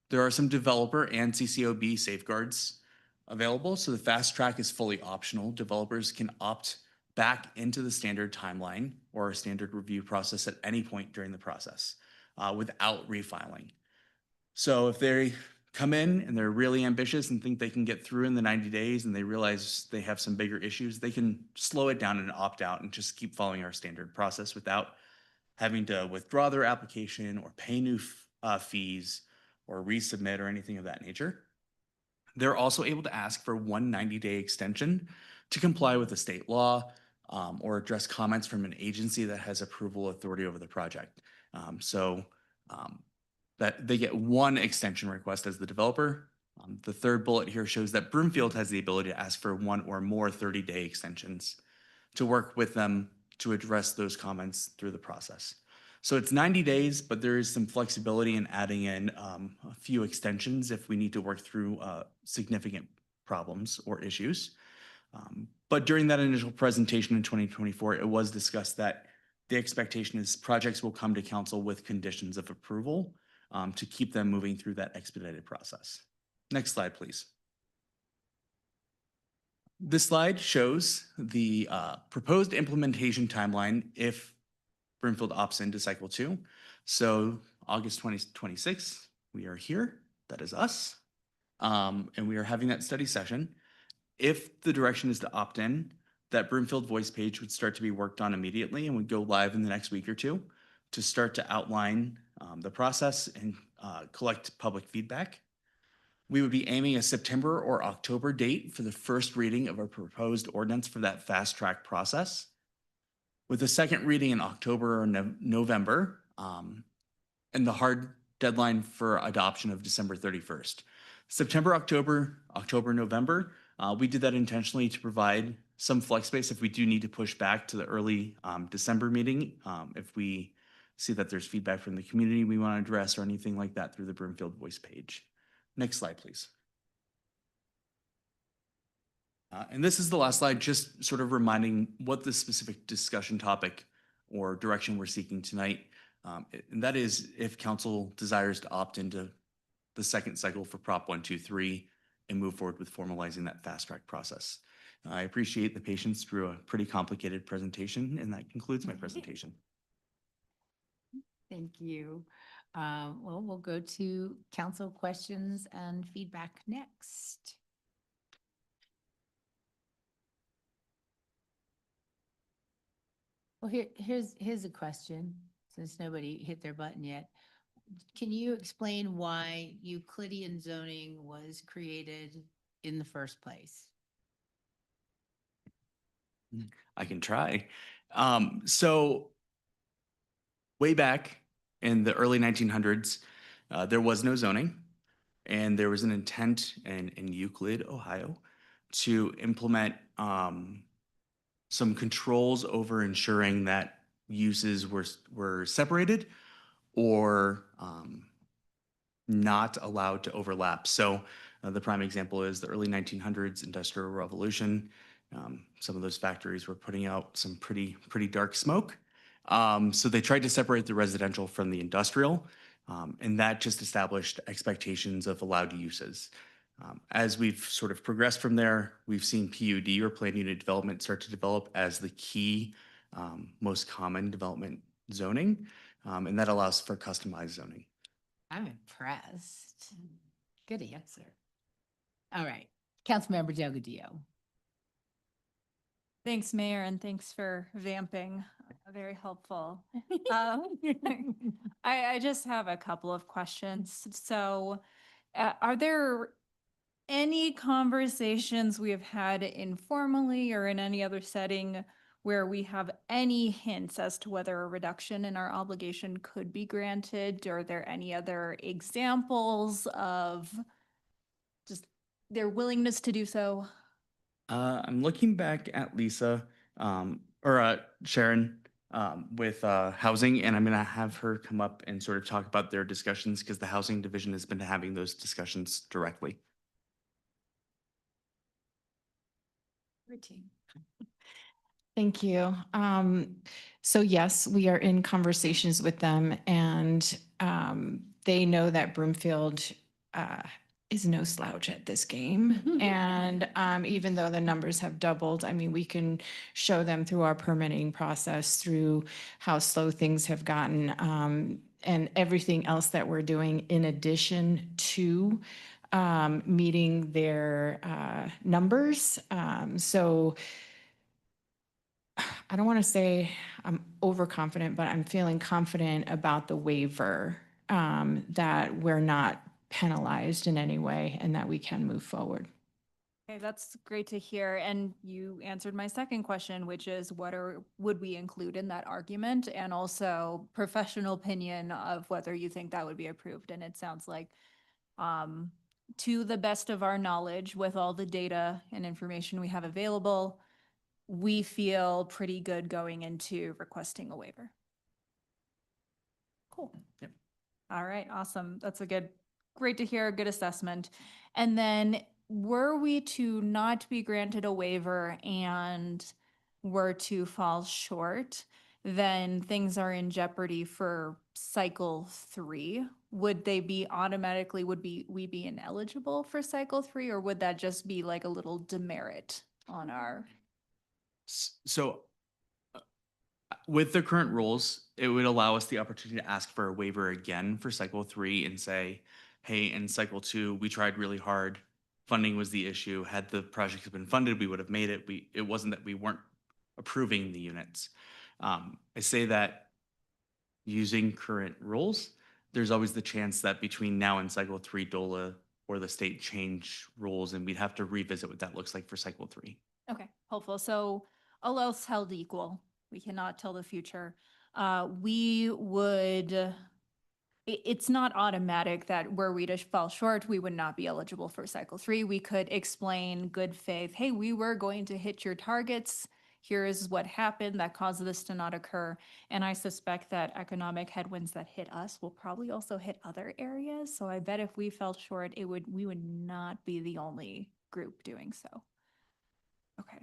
There are some developer and CCOB safeguards available, so the fast track is fully optional. Developers can opt back into the standard timeline or a standard review process at any point during the process without refiling. So if they come in and they're really ambitious and think they can get through in the 90 days and they realize they have some bigger issues, they can slow it down and opt out and just keep following our standard process without having to withdraw their application or pay new fees or resubmit or anything of that nature. They're also able to ask for one 90-day extension to comply with the state law or address comments from an agency that has approval authority over the project. That they get one extension request as the developer. The third bullet here shows that Broomfield has the ability to ask for 1 or more 30-day extensions to work with them to address those comments through the process. So it's 90 days, but there is some flexibility in adding in a few extensions if we need to work through significant problems or issues. But during that initial presentation in 2024, it was discussed that the expectation is projects will come to council with conditions of approval to keep them moving through that expedited process. Next slide, please. This slide shows the proposed implementation timeline if Broomfield opts into cycle 2. So August 2026, we are here. That is us. And we are having that study session. If the direction is to opt in, that Broomfield voice page would start to be worked on immediately and would go live in the next week or two to start to outline the process and collect public feedback. We would be aiming a September or October date for the first reading of a proposed ordinance for that fast track process, with a second reading in October or November, and the hard deadline for adoption of December 31st. September, October, November, we did that intentionally to provide some flex space if we do need to push back to the early December meeting, if we see that there's feedback from the community we want to address or anything like that through the Broomfield voice page. Next slide, please. And this is the last slide, just sort of reminding what the specific discussion topic or direction we're seeking tonight. And that is if council desires to opt into the second cycle for Prop 123 and move forward with formalizing that fast track process. I appreciate the patience through a pretty complicated presentation, and that concludes my presentation. Thank you. Well, we'll go to council questions and feedback next. Well, here's a question, since nobody hit their button yet. can you explain why Euclidean zoning was created in the first place? I can try. So way back in the early 1900s, there was no zoning, and there was an intent in Euclid, Ohio, to implement some controls over ensuring that uses were separated or not allowed to overlap. So the prime example is the early 1900s Industrial Revolution. Some of those factories were putting out some pretty dark smoke. So they tried to separate the residential from the industrial, and that just established expectations of allowed uses. As we've sort of progressed from there, we've seen PUD or planned unit development start to develop as the key, most common development zoning, and that allows for customized zoning. I'm impressed. Good answer. All right, Councilmember Delgadillo. Thanks, Mayor, and thanks for vamping. Very helpful. Um, I just have a couple of questions. So, are there any conversations we have had informally or in any other setting where we have any hints as to whether a reduction in our obligation could be granted? Are there any other examples of just their willingness to do so? I'm looking back at Lisa or Sharon with housing, and I'm going to have her come up and sort of talk about their discussions because the housing division has been having those discussions directly. Thank you. So yes, we are in conversations with them, and they know that Broomfield is no slouch at this game. And even though the numbers have doubled, I mean, we can show them through our permitting process, through how slow things have gotten, and everything else that we're doing in addition to meeting their numbers. So I don't want to say I'm overconfident, but I'm feeling confident about the waiver, that we're not penalized in any way and that we can move forward. Okay, that's great to hear. And you answered my second question, which is would we include in that argument? And also professional opinion of whether you think that would be approved. And it sounds like, to the best of our knowledge, with all the data and information we have available, we feel pretty good going into requesting a waiver. Cool. Yep. All right, awesome. That's great to hear, a good assessment. And then were we to not be granted a waiver and were to fall short, then things are in jeopardy for cycle 3. Would we be ineligible for cycle 3, or would that just be like a little demerit on our? So with the current rules, it would allow us the opportunity to ask for a waiver again for cycle 3 and say, hey, in cycle 2, we tried really hard. Funding was the issue. Had the project been funded, we would have made it. It wasn't that we weren't approving the units. I say that using current rules, there's always the chance that between now and cycle 3, DOLA or the state change rules, and we'd have to revisit what that looks like for cycle 3. Okay, helpful. So all else held equal, we cannot tell the future. It's not automatic that were we to fall short, we would not be eligible for cycle 3. We could explain good faith, hey, we were going to hit your targets. Here is what happened that caused this to not occur. And I suspect that economic headwinds that hit us will probably also hit other areas. So I bet if we fell short, we would not be the only group doing so. Okay.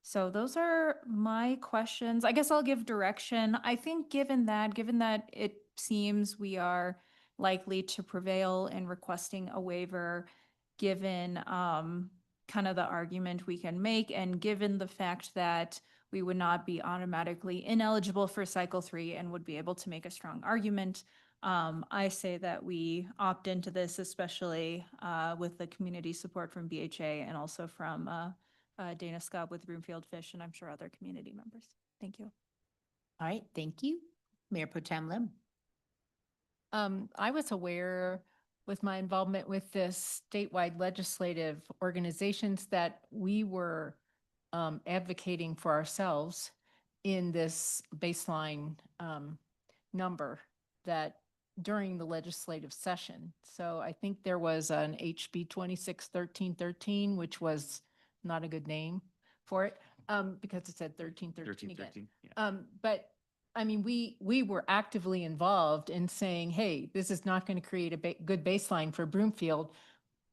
So those are my questions. I guess I'll give direction. I think given that it seems we are likely to prevail in requesting a waiver, given kind of the argument we can make, and given the fact that we would not be automatically ineligible for cycle 3 and would be able to make a strong argument, I say that we opt into this, especially with the community support from BHA and also from Dana Scobb with Broomfield Fish, and I'm sure other community members. Thank you. All right, thank you. Mayor Pro Tem Lim. I was aware with my involvement with this statewide legislative organizations that we were advocating for ourselves in this baseline number that during the legislative session. So I think there was an HB 261313, which was not a good name for it because it said 1313 again. 13, yeah. But I mean, we were actively involved in saying, hey, this is not going to create a good baseline for Broomfield.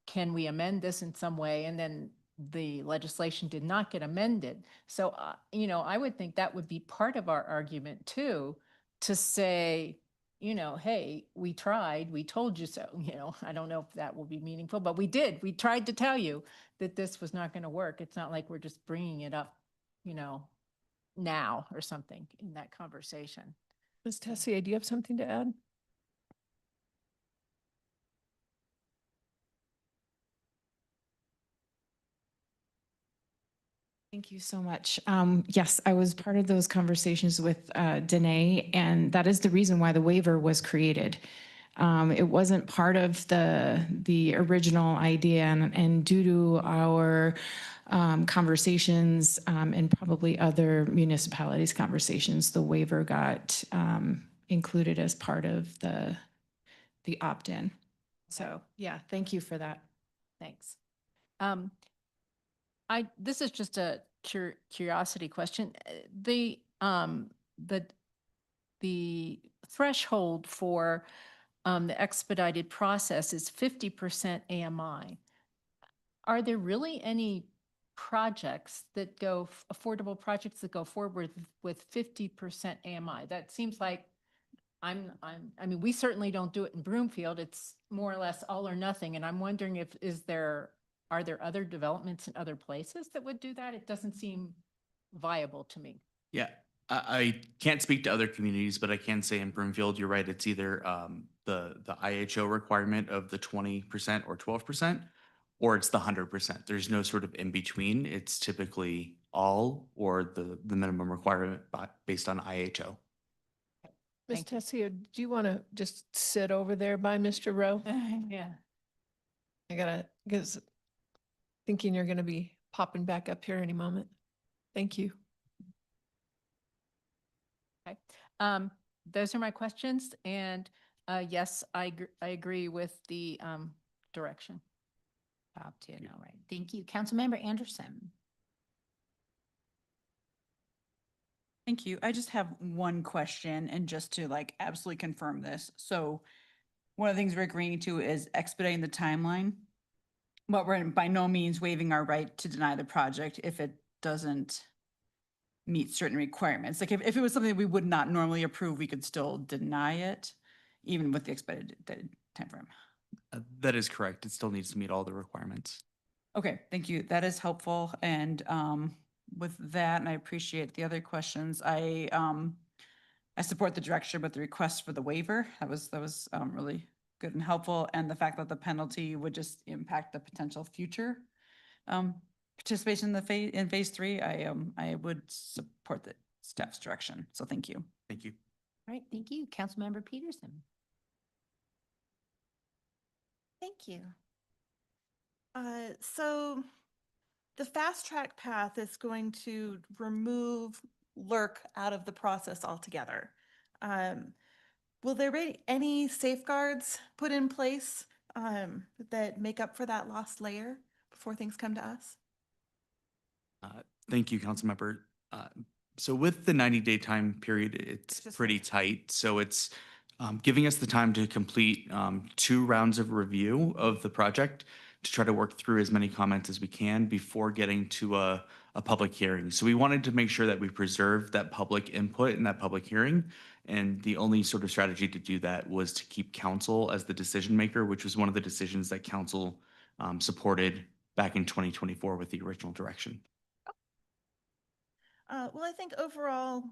Can we amend this in some way? And then the legislation did not get amended. So, you know, I would think that would be part of our argument too, to say, you know, hey, we tried, we told you so. You know, I don't know if that will be meaningful, but we did. We tried to tell you that this was not going to work. It's not like we're just bringing it up, you know, now or something in that conversation. Ms. Tessier, do you have something to add? Thank you so much. Yes, I was part of those conversations with Danae, and that is the reason why the waiver was created. It wasn't part of the original idea, and due to our conversations and probably other municipalities' conversations, the waiver got included as part of the opt-in. So yeah, thank you for that. Thanks. This is just a curiosity question. The threshold for the expedited process is 50% AMI. Are there really any projects that go, affordable projects that go forward with 50% AMI? That seems like I mean, we certainly don't do it in Broomfield. It's more or less all or nothing. And I'm wondering if, are there other developments in other places that would do that? It doesn't seem viable to me. Yeah, I can't speak to other communities, but I can say in Broomfield, you're right. It's either the IHO requirement of the 20% or 12%, or it's the 100%. There's no sort of in between. It's typically all or the minimum requirement based on IHO. Ms. Thank you. Tessier, do you want to just sit over there by Mr. Rowe? Yeah. Because thinking you're going to be popping back up here any moment. Thank you. Okay. Those are my questions. And yes, I agree with the direction. Opt-in, all right. Thank you. Councilmember Anderson. Thank you. I just have one question, and just to like absolutely confirm this. So one of the things we're agreeing to is expediting the timeline, but we're by no means waiving our right to deny the project if it doesn't meet certain requirements. Like if it was something we would not normally approve, we could still deny it, even with the expedited timeframe. That is correct. It still needs to meet all the requirements. Okay, thank you. That is helpful. And with that, and I appreciate the other questions, I support the direction with the request for the waiver. That was really good and helpful. And the fact that the penalty would just impact the potential future participation in phase 3, I would support the staff's direction. So thank you. Thank you. All right, thank you. Councilmember Peterson. Thank you. So the fast track path is going to remove LERC out of the process altogether. Will there be any safeguards put in place that make up for that lost layer before things come to us? Thank you, Councilmember. So with the 90-day time period, it's pretty tight. So it's giving us the time to complete 2 rounds of review of the project to try to work through as many comments as we can before getting to a public hearing. So we wanted to make sure that we preserve that public input in that public hearing. And the only sort of strategy to do that was to keep council as the decision maker, which was one of the decisions that council supported back in 2024 with the original direction. Well, I think overall,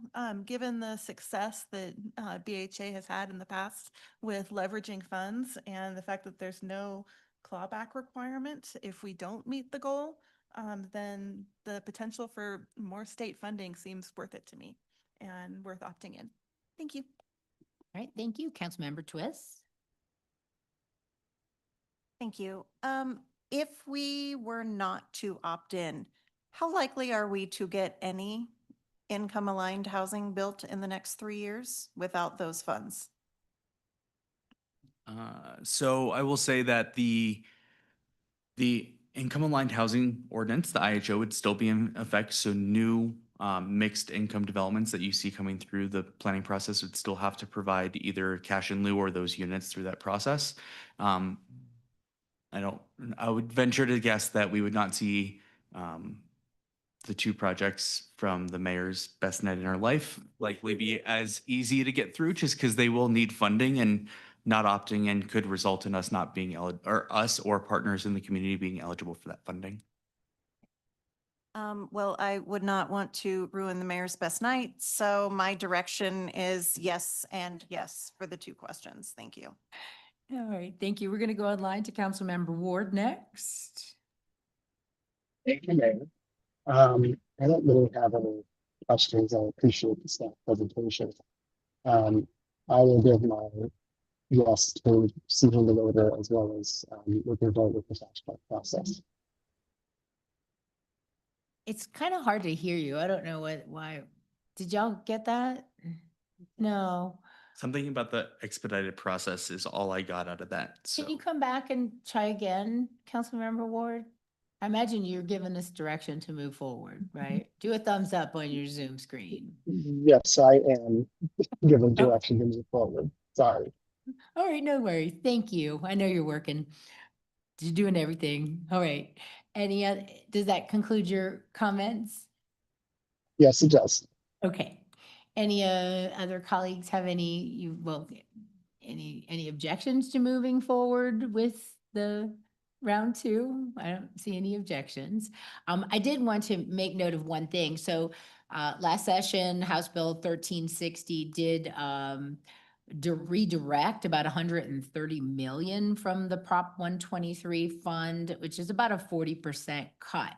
given the success that BHA has had in the past with leveraging funds and the fact that there's no clawback requirement if we don't meet the goal, then the potential for more state funding seems worth it to me and worth opting in. Thank you. right, thank you. Councilmember Twist. Thank you. If we were not to opt in, how likely are we to get any income aligned housing built in the next 3 years without those funds? So I will say that the income aligned housing ordinance, the IHO, would still be in effect. So new mixed income developments that you see coming through the planning process would still have to provide either cash in lieu or those units through that process. I would venture to guess that we would not see the two projects from the mayor's best night in our life likely be as easy to get through, just because they will need funding, and not opting in could result in us not being or us or partners in the community being eligible for that funding. Well, I would not want to ruin the mayor's best night, so my direction is yes and yes for the 2 questions. Thank you. All right, thank you. We're going to go online to Councilmember Ward next. Thank you, Mayor. I don't really have any questions. I appreciate the staff presentation. I will give my yes to seeking the waiver as well as with your vote with the fast track process. It's kind of hard to hear you. I don't know why. Did y'all get that? No. Something about the expedited process is all I got out of that. So Can you come back and try again, Councilmember Ward? I imagine you're giving us direction to move forward, right? Do a thumbs up on your Zoom screen. Yes, I am given direction to move forward. Sorry. All right, no worries. Thank you. I know you're working. You're doing everything. All right. Any other, does that conclude your comments? Yes, it does. Okay. Any other colleagues have any objections to moving forward with the round 2? I don't see any objections. I did want to make note of one thing. So last session, House Bill 1360 did redirect about 130 million from the Prop 123 fund, which is about a 40% cut.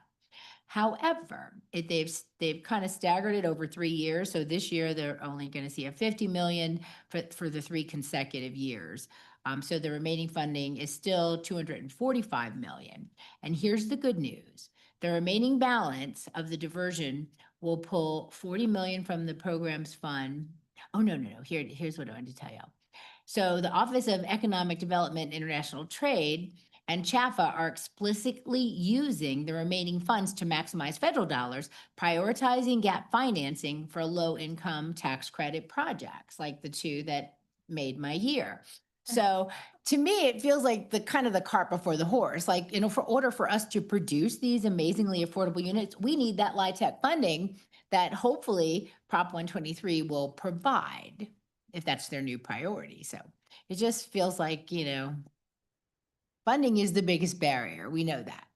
However, they've kind of staggered it over 3 years. So this year they're only going to see a 50 million for the 3 consecutive years. So the remaining funding is still 245 million. And here's the good news. The remaining balance of the diversion will pull 40 million from the programs fund. Oh, no. Here's what I wanted to tell y'all. So the Office of Economic Development and International Trade and CHAFA are explicitly using the remaining funds to maximize federal dollars, prioritizing gap financing for low-income tax credit projects like the 2 that made my year. So to me, it feels like the cart before the horse. Like, for order for us to produce these amazingly affordable units, we need that LIHTC funding that hopefully Prop 123 will provide, if that's their new priority. So it just feels like, funding is the biggest barrier. We know that.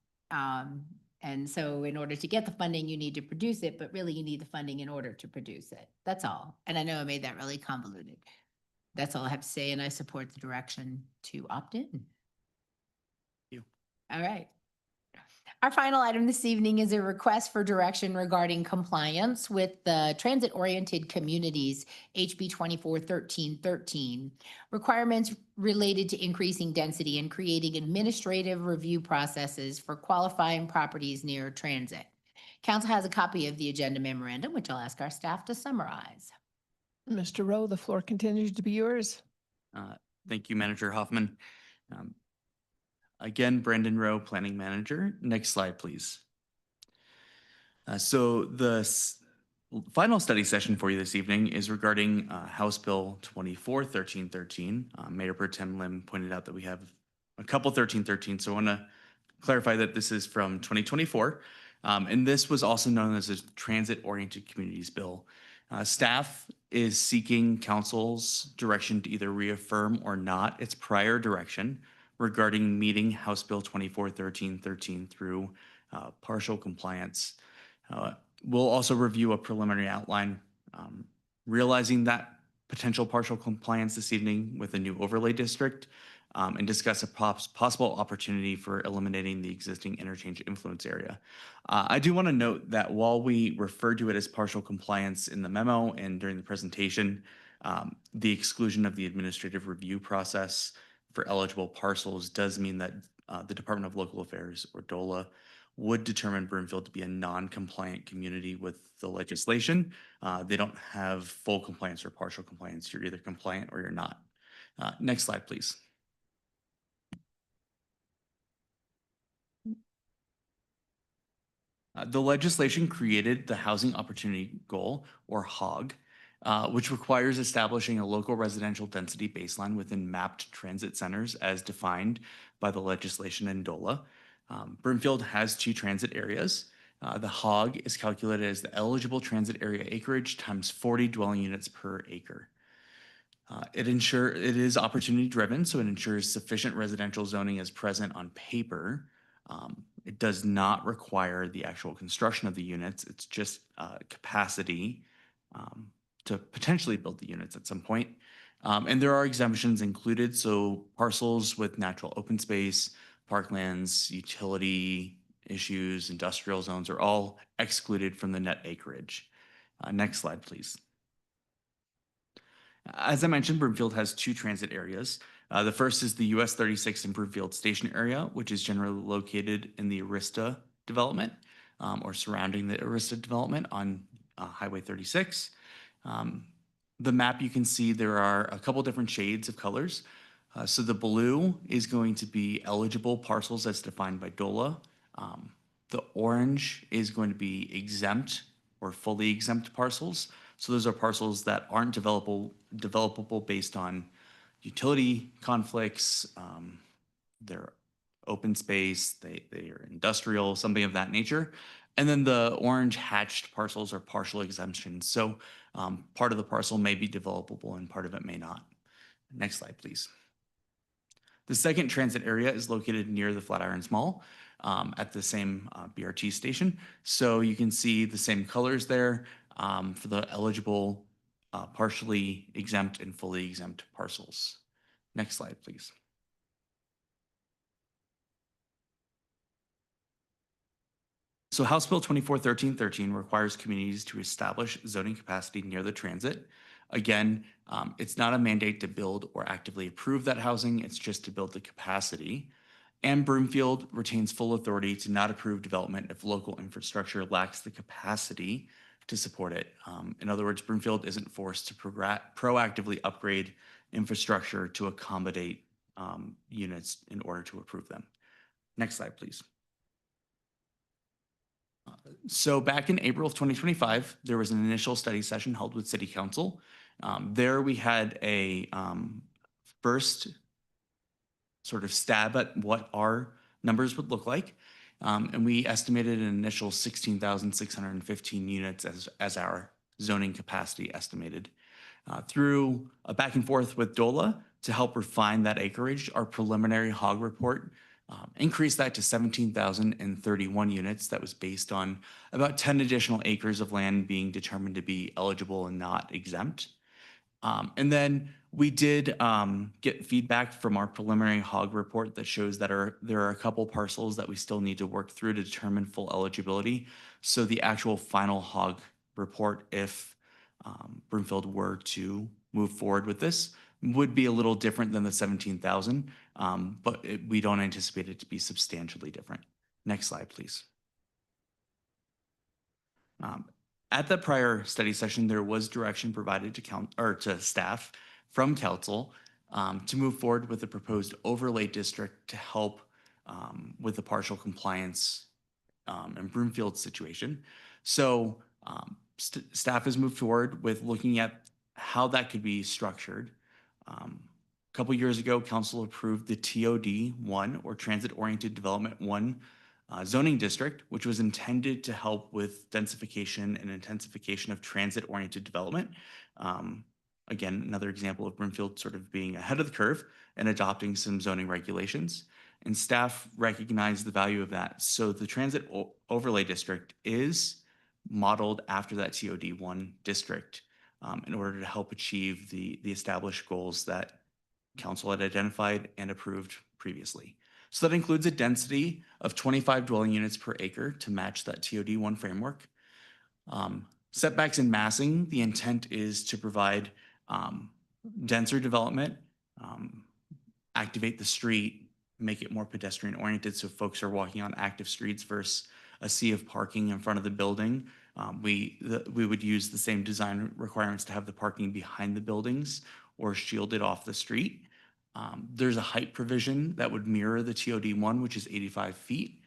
And so in order to get the funding, you need to produce it, but really you need the funding in order to produce it. That's all. And I know I made that really convoluted. That's all I have to say, and I support the direction to opt in. Thank you. All right. Our final item this evening is a request for direction regarding compliance with the Transit-Oriented Communities HB 241313 requirements related to increasing density and creating administrative review processes for qualifying properties near transit. Council has a copy of the agenda memorandum, which I'll ask our staff to summarize. Mr. Rowe, the floor continues to be yours. Thank you, Manager Hoffman. Again, Brandon Rowe, Planning Manager. Next slide, please. So the final study session for you this evening is regarding House Bill 241313. Mayor Pro Tem Lim pointed out that we have a couple 1313, so I want to clarify that this is from 2024. And this was also known as a Transit-Oriented Communities Bill. Staff is seeking council's direction to either reaffirm or not its prior direction regarding meeting House Bill 241313 through partial compliance. We'll also review a preliminary outline, realizing that potential partial compliance this evening with a new overlay district, and discuss a possible opportunity for eliminating the existing interchange influence area. I do want to note that while we refer to it as partial compliance in the memo and during the presentation, The exclusion of the administrative review process for eligible parcels does mean that the Department of Local Affairs, or DOLA, would determine Broomfield to be a non-compliant community with the legislation. They don't have full compliance or partial compliance. You're either compliant or you're not. Next slide, please. The legislation created the Housing Opportunity Goal, or HOG, which requires establishing a local residential density baseline within mapped transit centers as defined by the legislation in DOLA. Broomfield has 2 transit areas. The HOG is calculated as the eligible transit area acreage times 40 dwelling units per acre. It is opportunity driven, so it ensures sufficient residential zoning is present on paper. It does not require the actual construction of the units. It's just capacity to potentially build the units at some point. And there are exemptions included, so parcels with natural open space, parklands, utility issues, industrial zones are all excluded from the net acreage. Next slide, please. As I mentioned, Broomfield has 2 transit areas. The first is the US 36 and Broomfield Station area, which is generally located in the Arista development or surrounding the Arista development on Highway 36. The map, you can see there are a couple different shades of colors. So the blue is going to be eligible parcels as defined by DOLA. The orange is going to be exempt or fully exempt parcels. So those are parcels that aren't developable based on utility conflicts, they're open space, they are industrial, something of that nature. And then the orange hatched parcels are partial exemptions. So part of the parcel may be developable and part of it may not. Next slide, please. The second transit area is located near the Flatirons Mall at the same BRT station. So you can see the same colors there for the eligible partially exempt and fully exempt parcels. Next slide, please. So House Bill 241313 requires communities to establish zoning capacity near the transit. Again, it's not a mandate to build or actively approve that housing, it's just to build the capacity. And Broomfield retains full authority to not approve development if local infrastructure lacks the capacity to support it. In other words, Broomfield isn't forced to proactively upgrade infrastructure to accommodate units in order to approve them. Next slide, please. So back in April of 2025, there was an initial study session held with City Council. There we had a first sort of stab at what our numbers would look like. And we estimated an initial 16,615 units as our zoning capacity estimated. Through a back and forth with DOLA to help refine that acreage, our preliminary HOG report increased that to 17,031 units. That was based on about 10 additional acres of land being determined to be eligible and not exempt. And then we did get feedback from our preliminary HOG report that shows that there are a couple parcels that we still need to work through to determine full eligibility. So the actual final HOG report, if Broomfield were to move forward with this, would be a little different than the 17,000, but we don't anticipate it to be substantially different. Next slide, please. At the prior study session, there was direction provided to staff from council to move forward with the proposed overlay district to help with the partial compliance in Broomfield's situation. So staff has moved forward with looking at how that could be structured. A couple years ago, council approved the TOD1, or Transit Oriented Development 1 zoning district, which was intended to help with densification and intensification of transit-oriented development. Again, another example of Broomfield sort of being ahead of the curve and adopting some zoning regulations. And staff recognized the value of that. So the transit overlay district is modeled after that TOD1 district in order to help achieve the established goals that council had identified and approved previously. So that includes a density of 25 dwelling units per acre to match that TOD1 framework. Setbacks and massing, the intent is to provide Denser development, activate the street, make it more pedestrian oriented so folks are walking on active streets versus a sea of parking in front of the building. We would use the same design requirements to have the parking behind the buildings or shielded off the street. There's a height provision that would mirror the TOD1, which is 85 feet,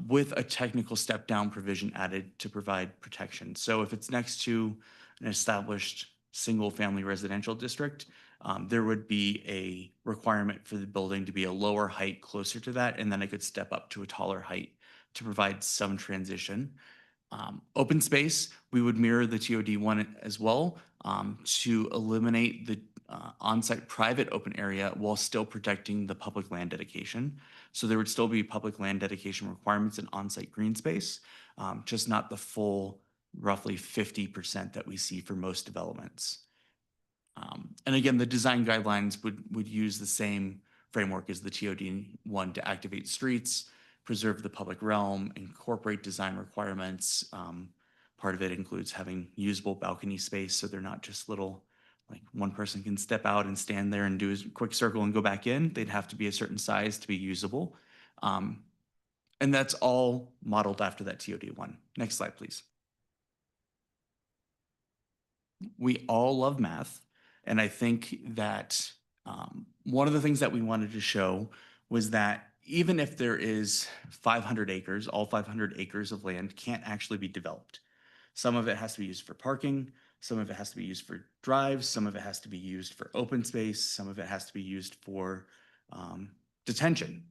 with a technical step down provision added to provide protection. So if it's next to an established single family residential district, there would be a requirement for the building to be a lower height closer to that, and then it could step up to a taller height to provide some transition. Open space, we would mirror the TOD1 as well to eliminate the on-site private open area while still protecting the public land dedication. So there would still be public land dedication requirements in on-site green space, just not the full roughly 50% that we see for most developments. And again, the design guidelines would use the same framework as the TOD1 to activate streets, preserve the public realm, incorporate design requirements. Part of it includes having usable balcony space, so they're not just little, like one person can step out and stand there and do a quick circle and go back in. They'd have to be a certain size to be usable. And that's all modeled after that TOD1. Next slide, please. We all love math. And I think that one of the things that we wanted to show was that even if there is 500 acres, all 500 acres of land can't actually be developed. Some of it has to be used for parking, some of it has to be used for drives, some of it has to be used for open space, some of it has to be used for detention.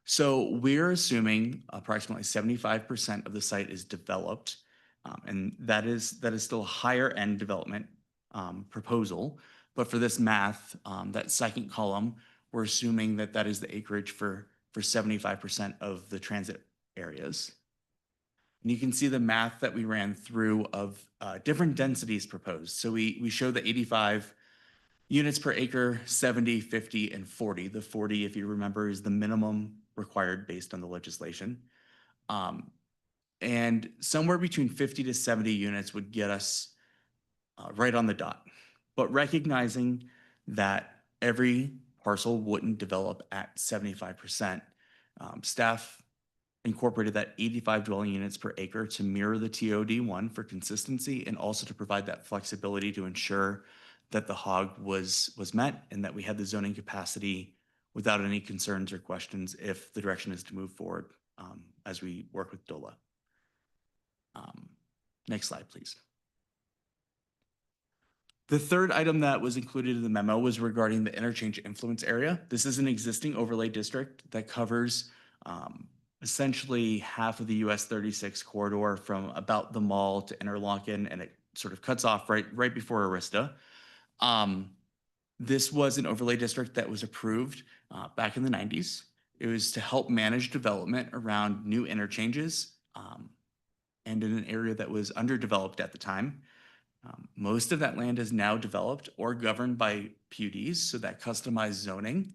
So we're assuming approximately 75% of the site is developed, and that is still a higher end development proposal. But for this math, that second column, we're assuming that that is the acreage for 75% of the transit areas. And you can see the math that we ran through of different densities proposed. So we show the 85 units per acre, 70, 50, and 40. The 40, if you remember, is the minimum required based on the legislation. And somewhere between 50 to 70 units would get us right on the dot. But recognizing that every parcel wouldn't develop at 75%, staff incorporated that 85 dwelling units per acre to mirror the TOD1 for consistency and also to provide that flexibility to ensure that the HOG was met and that we had the zoning capacity without any concerns or questions if the direction is to move forward as we work with DOLA. Next slide, please. The third item that was included in the memo was regarding the interchange influence area. This is an existing overlay district that covers essentially half of the US 36 corridor from about the mall to Interlochen, and it sort of cuts off right before Arista. This was an overlay district that was approved back in the 90s. It was to help manage development around new interchanges and in an area that was underdeveloped at the time. Most of that land is now developed or governed by PUDs, so that customized zoning,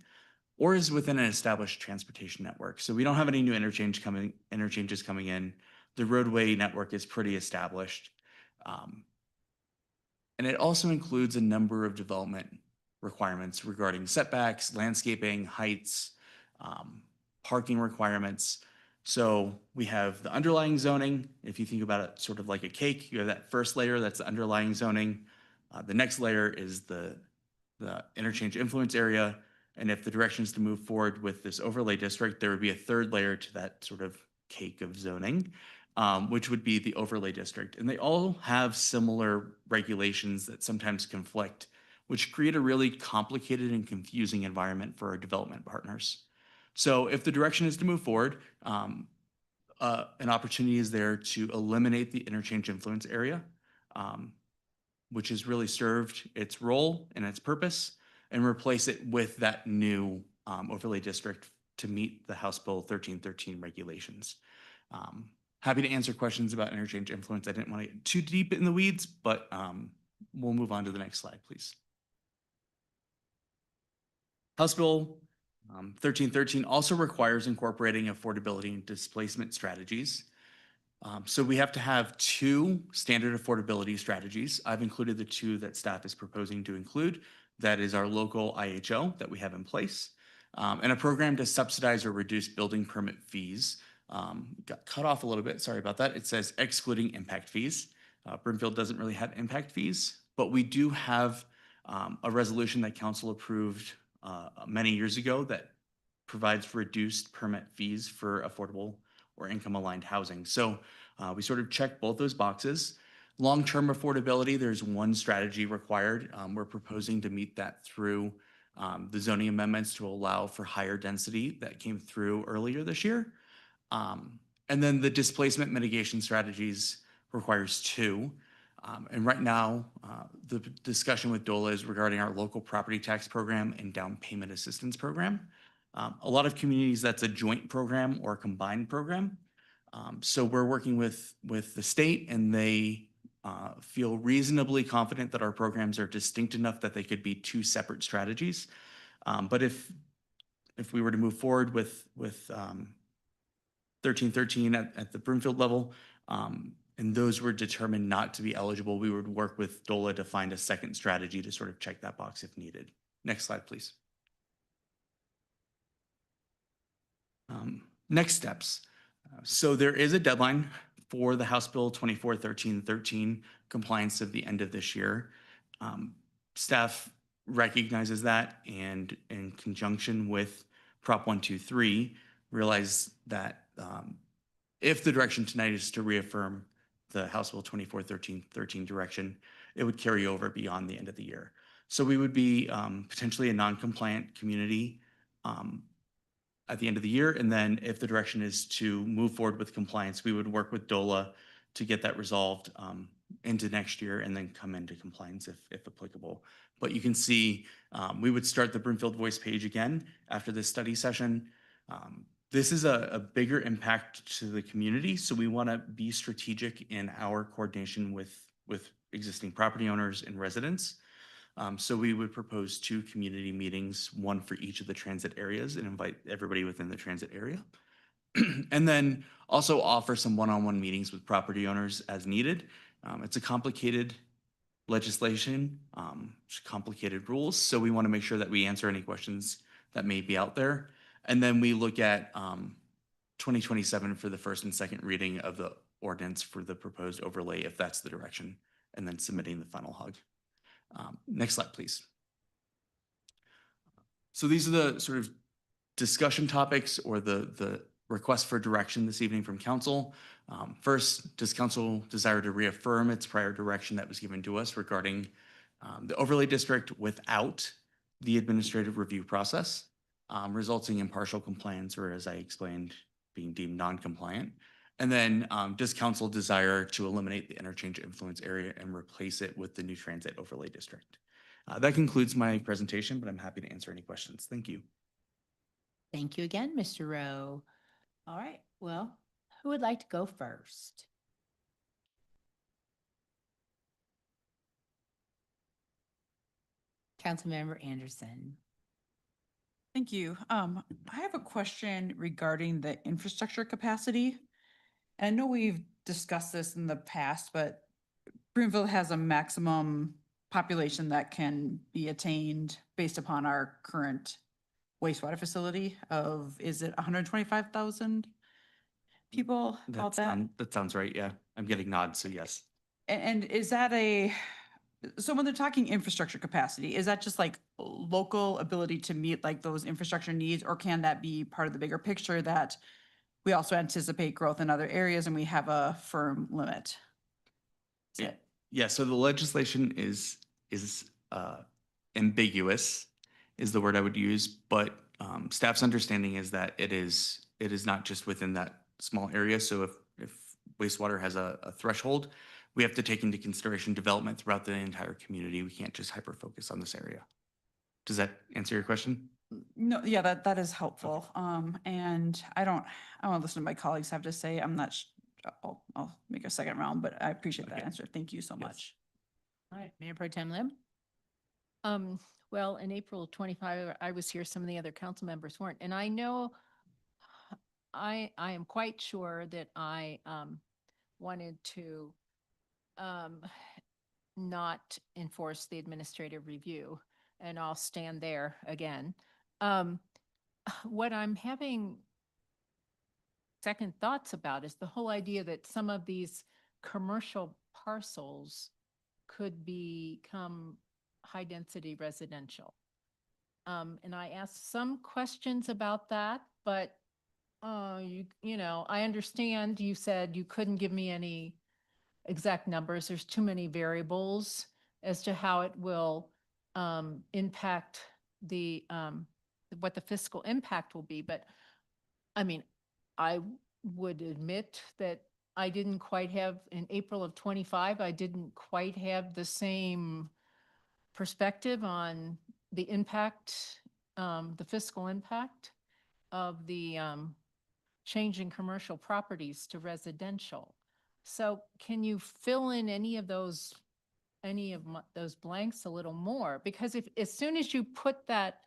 or is within an established transportation network. So we don't have any new interchanges coming in. The roadway network is pretty established. And it also includes a number of development requirements regarding setbacks, landscaping, heights, parking requirements. So we have the underlying zoning. If you think about it sort of like a cake, you have that first layer, that's the underlying zoning. The next layer is the interchange influence area. And if the direction is to move forward with this overlay district, there would be a third layer to that sort of cake of zoning, which would be the overlay district. And they all have similar regulations that sometimes conflict, which create a really complicated and confusing environment for our development partners. So if the direction is to move forward, an opportunity is there to eliminate the interchange influence area, which has really served its role and its purpose, and replace it with that new overlay district to meet the House Bill 1313 regulations. Happy to answer questions about interchange influence. I didn't want to get too deep in the weeds, but we'll move on to the next slide, please. House Bill 1313 also requires incorporating affordability and displacement strategies. So we have to have two standard affordability strategies. I've included the two that staff is proposing to include. That is our local IHO that we have in place, and a program to subsidize or reduce building permit fees. Got cut off a little bit, sorry about that. It says excluding impact fees. Broomfield doesn't really have impact fees, but we do have a resolution that council approved many years ago that provides reduced permit fees for affordable or income-aligned housing. So we sort of check both those boxes. Long-term affordability, there's one strategy required. We're proposing to meet that through the zoning amendments to allow for higher density that came through earlier this year. And then the displacement mitigation strategies requires two. And right now, the discussion with DOLA is regarding our local property tax program and down payment assistance program. A lot of communities, that's a joint program or a combined program. So we're working with the state, and they feel reasonably confident that our programs are distinct enough that they could be two separate strategies. But if we were to move forward with 1313 at the Broomfield level, and those were determined not to be eligible, we would work with DOLA to find a second strategy to sort of check that box if needed. Next slide, please. Next steps. So there is a deadline for the House Bill 241313 compliance of the end of this year. Staff recognizes that, and in conjunction with Prop 123, realize that if the direction tonight is to reaffirm the House Bill 241313 direction, it would carry over beyond the end of the year. So we would be potentially a non-compliant community at the end of the year. And then if the direction is to move forward with compliance, we would work with DOLA to get that resolved into next year and then come into compliance if applicable. But you can see we would start the Broomfield Voice page again after this study session. This is a bigger impact to the community, so we want to be strategic in our coordination with existing property owners and residents. So we would propose 2 community meetings, one for each of the transit areas, and invite everybody within the transit area. And then also offer some one-on-one meetings with property owners as needed. It's a complicated legislation, complicated rules, so we want to make sure that we answer any questions that may be out there. And then we look at 2027 for the first and second reading of the ordinance for the proposed overlay, if that's the direction, and then submitting the final HUG. Next slide, please. So these are the sort of discussion topics or the request for direction this evening from council. First, does council desire to reaffirm its prior direction that was given to us regarding the overlay district without the administrative review process, resulting in partial compliance, or as I explained, being deemed non-compliant? And then does council desire to eliminate the interchange influence area and replace it with the new transit overlay district? That concludes my presentation, but I'm happy to answer any questions. Thank you. Thank you again, Mr. Rowe. All right, well, who would like to go first? Councilmember Anderson. Thank you. I have a question regarding the infrastructure capacity. And I know we've discussed this in the past, but Broomfield has a maximum population that can be attained based upon our current wastewater facility of, is it 125,000 people? About that? That sounds right, yeah. I'm getting nods, so yes. And is that so when they're talking infrastructure capacity, is that just like local ability to meet like those infrastructure needs, or can that be part of the bigger picture that we also anticipate growth in other areas and we have a firm limit? Yeah, so the legislation is ambiguous, is the word I would use, but staff's understanding is that it is not just within that small area. So if wastewater has a threshold, we have to take into consideration development throughout the entire community. We can't just hyper-focus on this area. Does that answer your question? No, yeah, that is helpful. And I want to listen to my colleagues have to say. I'm not, I'll make a second round, but I appreciate that answer. Thank you so much. All right, Mayor Pro Tem Lim. Well, in April 25, I was here, some of the other council members weren't, and I know I am quite sure that I wanted to not enforce the administrative review, and I'll stand there again. What I'm having second thoughts about is the whole idea that some of these commercial parcels could become high-density residential. And I asked some questions about that, but you know, I understand you said you couldn't give me any exact numbers. There's too many variables as to how it will impact the what the fiscal impact will be. But I mean, I would admit that I didn't quite have, in April of 25, I didn't quite have the same perspective on the impact, the fiscal impact of the change in commercial properties to residential. So can you fill in any of those blanks a little more? Because if, as soon as you put that,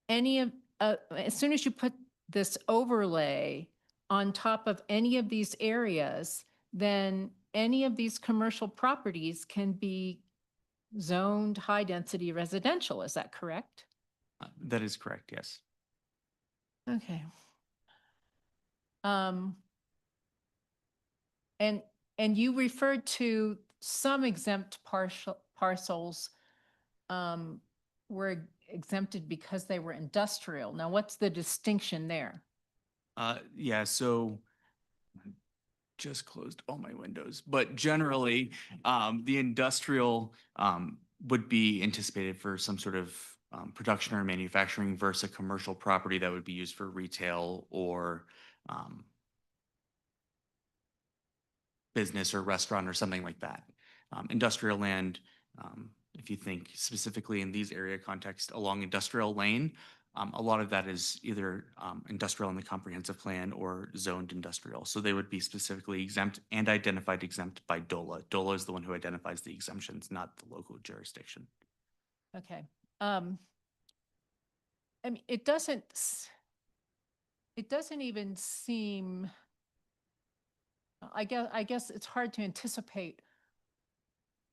as soon as you put this overlay on top of any of these areas, then any of these commercial properties can be zoned high-density residential. Is that correct? That is correct, yes. Okay. And you referred to some exempt parcels were exempted because they were industrial. Now, what's the distinction there? Yeah, so I just closed all my windows, but generally, the industrial would be anticipated for some sort of production or manufacturing versus a commercial property that would be used for retail or business or restaurant or something like that. Industrial land, if you think specifically in these area context along industrial lane, a lot of that is either industrial in the comprehensive plan or zoned industrial. So they would be specifically exempt and identified exempt by DOLA. DOLA is the one who identifies the exemptions, not the local jurisdiction. Okay. I mean, it doesn't even seem, I guess it's hard to anticipate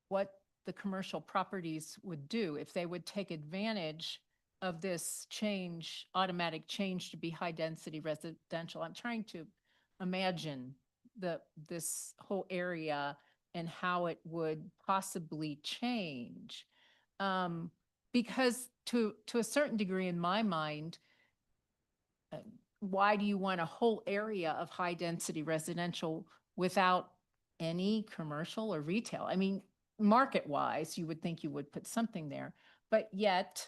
what the commercial properties would do if they would take advantage of this change, automatic change to be high density residential. I'm trying to imagine this whole area and how it would possibly change. Because to a certain degree in my mind, why do you want a whole area of high density residential without any commercial or retail? I mean, market wise, you would think you would put something there, but yet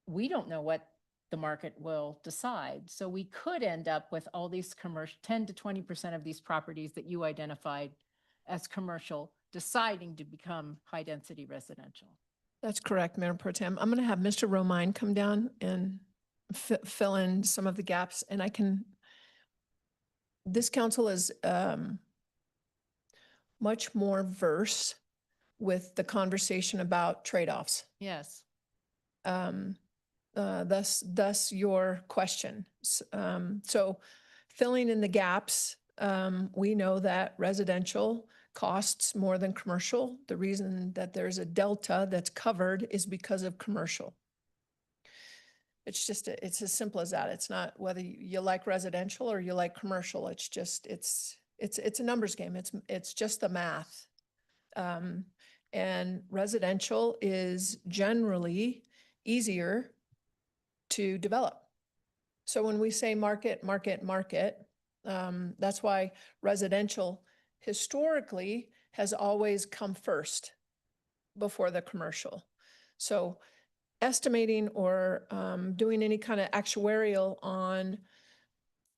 we don't know what the market will decide. So we could end up with all these commercial, 10 to 20% of these properties that you identified as commercial deciding to become high density residential. That's correct, Mayor Pro Tem. I'm going to have Mr. Romine come down and fill in some of the gaps, and this council is much more versed with the conversation about trade-offs. Yes. Thus your question. So filling in the gaps, we know that residential costs more than commercial. The reason that there's a delta that's covered is because of commercial. It's just, it's as simple as that. It's not whether you like residential or you like commercial. It's just, it's a numbers game. It's just the math. And residential is generally easier to develop. So when we say market, that's why residential historically has always come first before the commercial. So estimating or doing any kind of actuarial on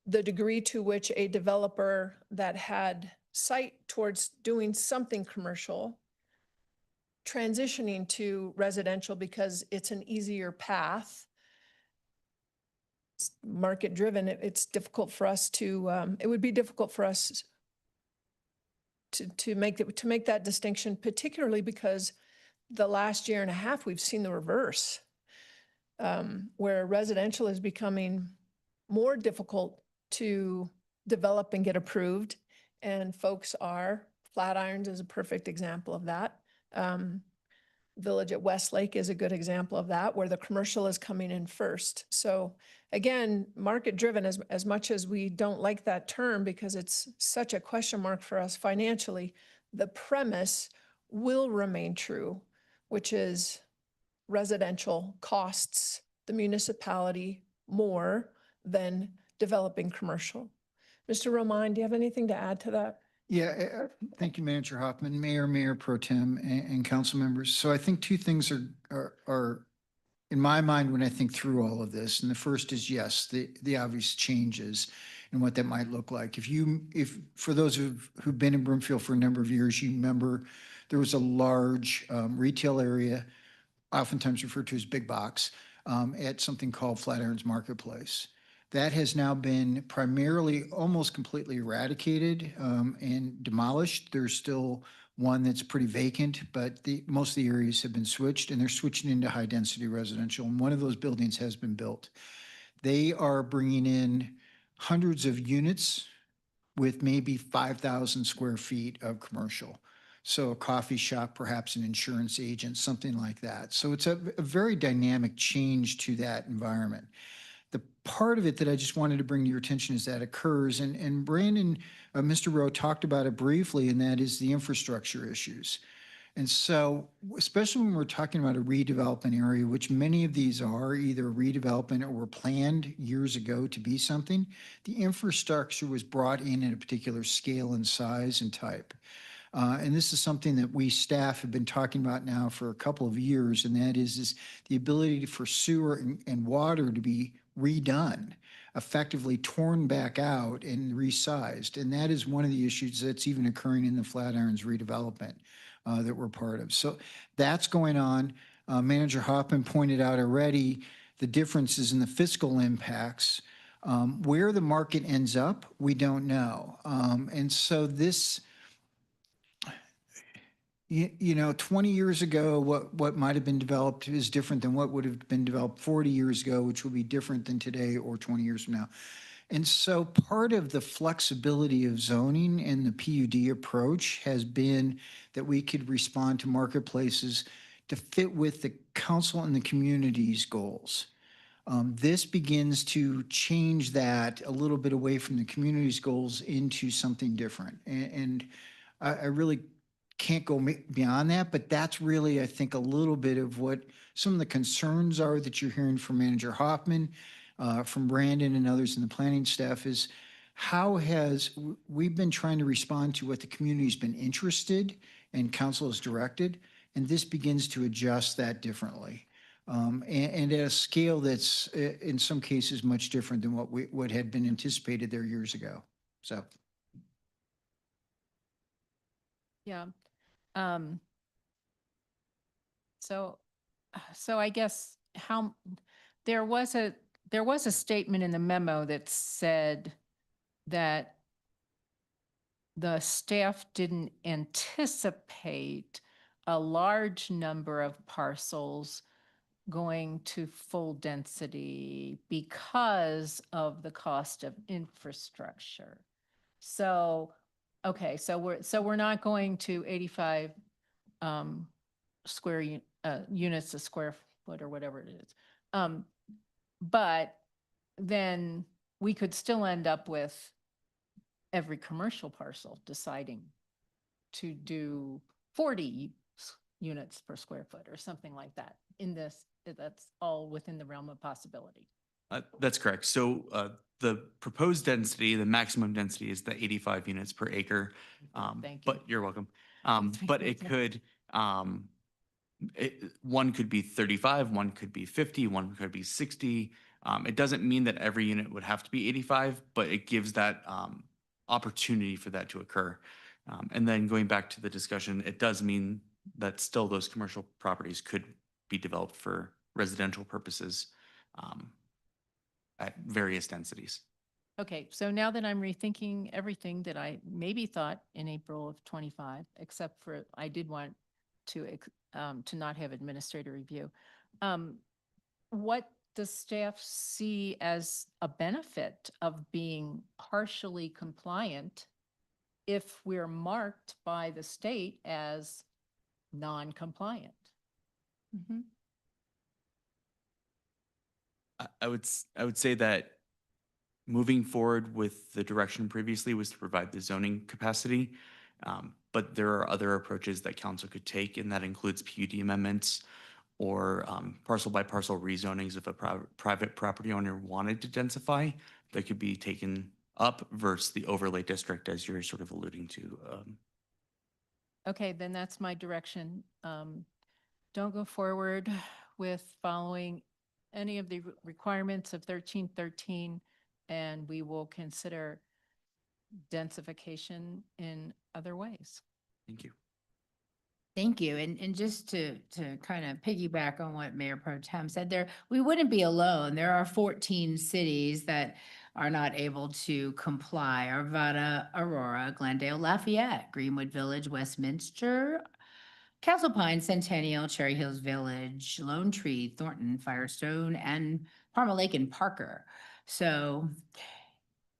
the degree to which a developer that had sight towards doing something commercial transitioning to residential because it's an easier path, it's market driven, it's difficult for us to, it would be difficult for us to make that distinction, particularly because the last year and a half, we've seen the reverse, where residential is becoming more difficult to develop and get approved. and folks are. Flatirons is a perfect example of that. Village at Westlake is a good example of that, where the commercial is coming in first. So again, market driven, as much as we don't like that term because it's such a question mark for us financially, the premise will remain true, which is residential costs the municipality more than developing commercial. Mr. Roman, do you have anything to add to that? Yeah, thank you, Manager Hoffman, Mayor Pro Tem, and council members. So I think two things are in my mind when I think through all of this. And the first is, yes, the obvious changes and what that might look like. If for those who've been in Broomfield for a number of years, you remember there was a large retail area, oftentimes referred to as big box, at something called Flatirons Marketplace. That has now been primarily almost completely eradicated and demolished. There's still one that's pretty vacant, but most of the areas have been switched, and they're switching into high density residential. And one of those buildings has been built. They are bringing in hundreds of units with maybe 5,000 square feet of commercial. So a coffee shop, perhaps an insurance agent, something like that. So it's a very dynamic change to that environment. The part of it that I just wanted to bring to your attention is that occurs, and Brandon, Mr. Rowe talked about it briefly, and that is the infrastructure issues. And so, especially when we're talking about a redevelopment area, which many of these are either redevelopment or were planned years ago to be something, the infrastructure was brought in at a particular scale and size and type. And this is something that we staff have been talking about now for a couple of years, and that is the ability for sewer and water to be redone, effectively torn back out and resized. And that is one of the issues that's even occurring in the Flatirons redevelopment that we're part of. So that's going on. Manager Hoffman pointed out already the differences in the fiscal impacts. Where the market ends up, we don't know. And so this, you know, 20 years ago, what might have been developed is different than what would have been developed 40 years ago, which will be different than today or 20 years from now. And so part of the flexibility of zoning and the PUD approach has been that we could respond to marketplaces to fit with the council and the community's goals. This begins to change that a little bit away from the community's goals into something different. And I really can't go beyond that, but that's really, I think, a little bit of what some of the concerns are that you're hearing from Manager Hoffman, from Brandon and others in the planning staff is how we've been trying to respond to what the community's been interested and council has directed, and this begins to adjust that differently. And at a scale that's in some cases much different than what had been anticipated there years ago. So. Yeah. So I guess there was a statement in the memo that said that the staff didn't anticipate a large number of parcels going to full density because of the cost of infrastructure. So, okay, so we're not going to 85 units a square foot or whatever it is. But then we could still end up with every commercial parcel deciding to do 40 units per square foot or something like that. That's all within the realm of possibility. That's correct. So the proposed density, the maximum density is the 85 units per acre. Thank you. But you're welcome. But it could, one could be 35, one could be 50, one could be 60. It doesn't mean that every unit would have to be 85, but it gives that opportunity for that to occur. And then going back to the discussion, it does mean that still those commercial properties could be developed for residential purposes at various densities. Okay, so now that I'm rethinking everything that I maybe thought in April of 25, except for I did want to not have administrator review. What does staff see as a benefit of being partially compliant if we're marked by the state as non-compliant. I would say that moving forward with the direction previously was to provide the zoning capacity. But there are other approaches that council could take, and that includes PUD amendments or parcel by parcel rezonings if a private property owner wanted to densify, that could be taken up versus the overlay district as you're sort of alluding to. Okay, then that's my direction. Don't go forward with following any of the requirements of 1313, and we will consider densification in other ways. Thank you. Thank you. And just to kind of piggyback on what Mayor Pro Tem said there, we wouldn't be alone. There are 14 cities that are not able to comply. Arvada, Aurora, Glendale, Lafayette, Greenwood Village, Westminster, Castle Pines, Centennial, Cherry Hills Village, Lone Tree, Thornton, Firestone, and Parma Lake and Parker. So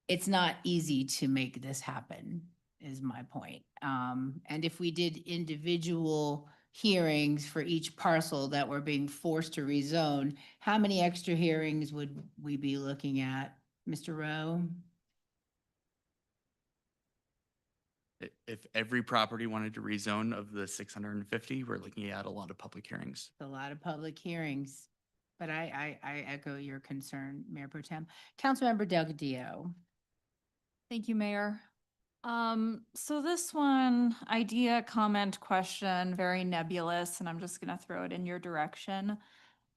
it's not easy to make this happen, is my point. And if we did individual hearings for each parcel that were being forced to rezone, how many extra hearings would we be looking at, Mr. Rowe? If every property wanted to rezone of the 650, we're looking at a lot of public hearings. A lot of public hearings, but I echo your concern, Mayor Pro Tem. Councilmember Delgadillo. Thank you, Mayor. So this one, idea, comment, question, very nebulous, and I'm just gonna throw it in your direction.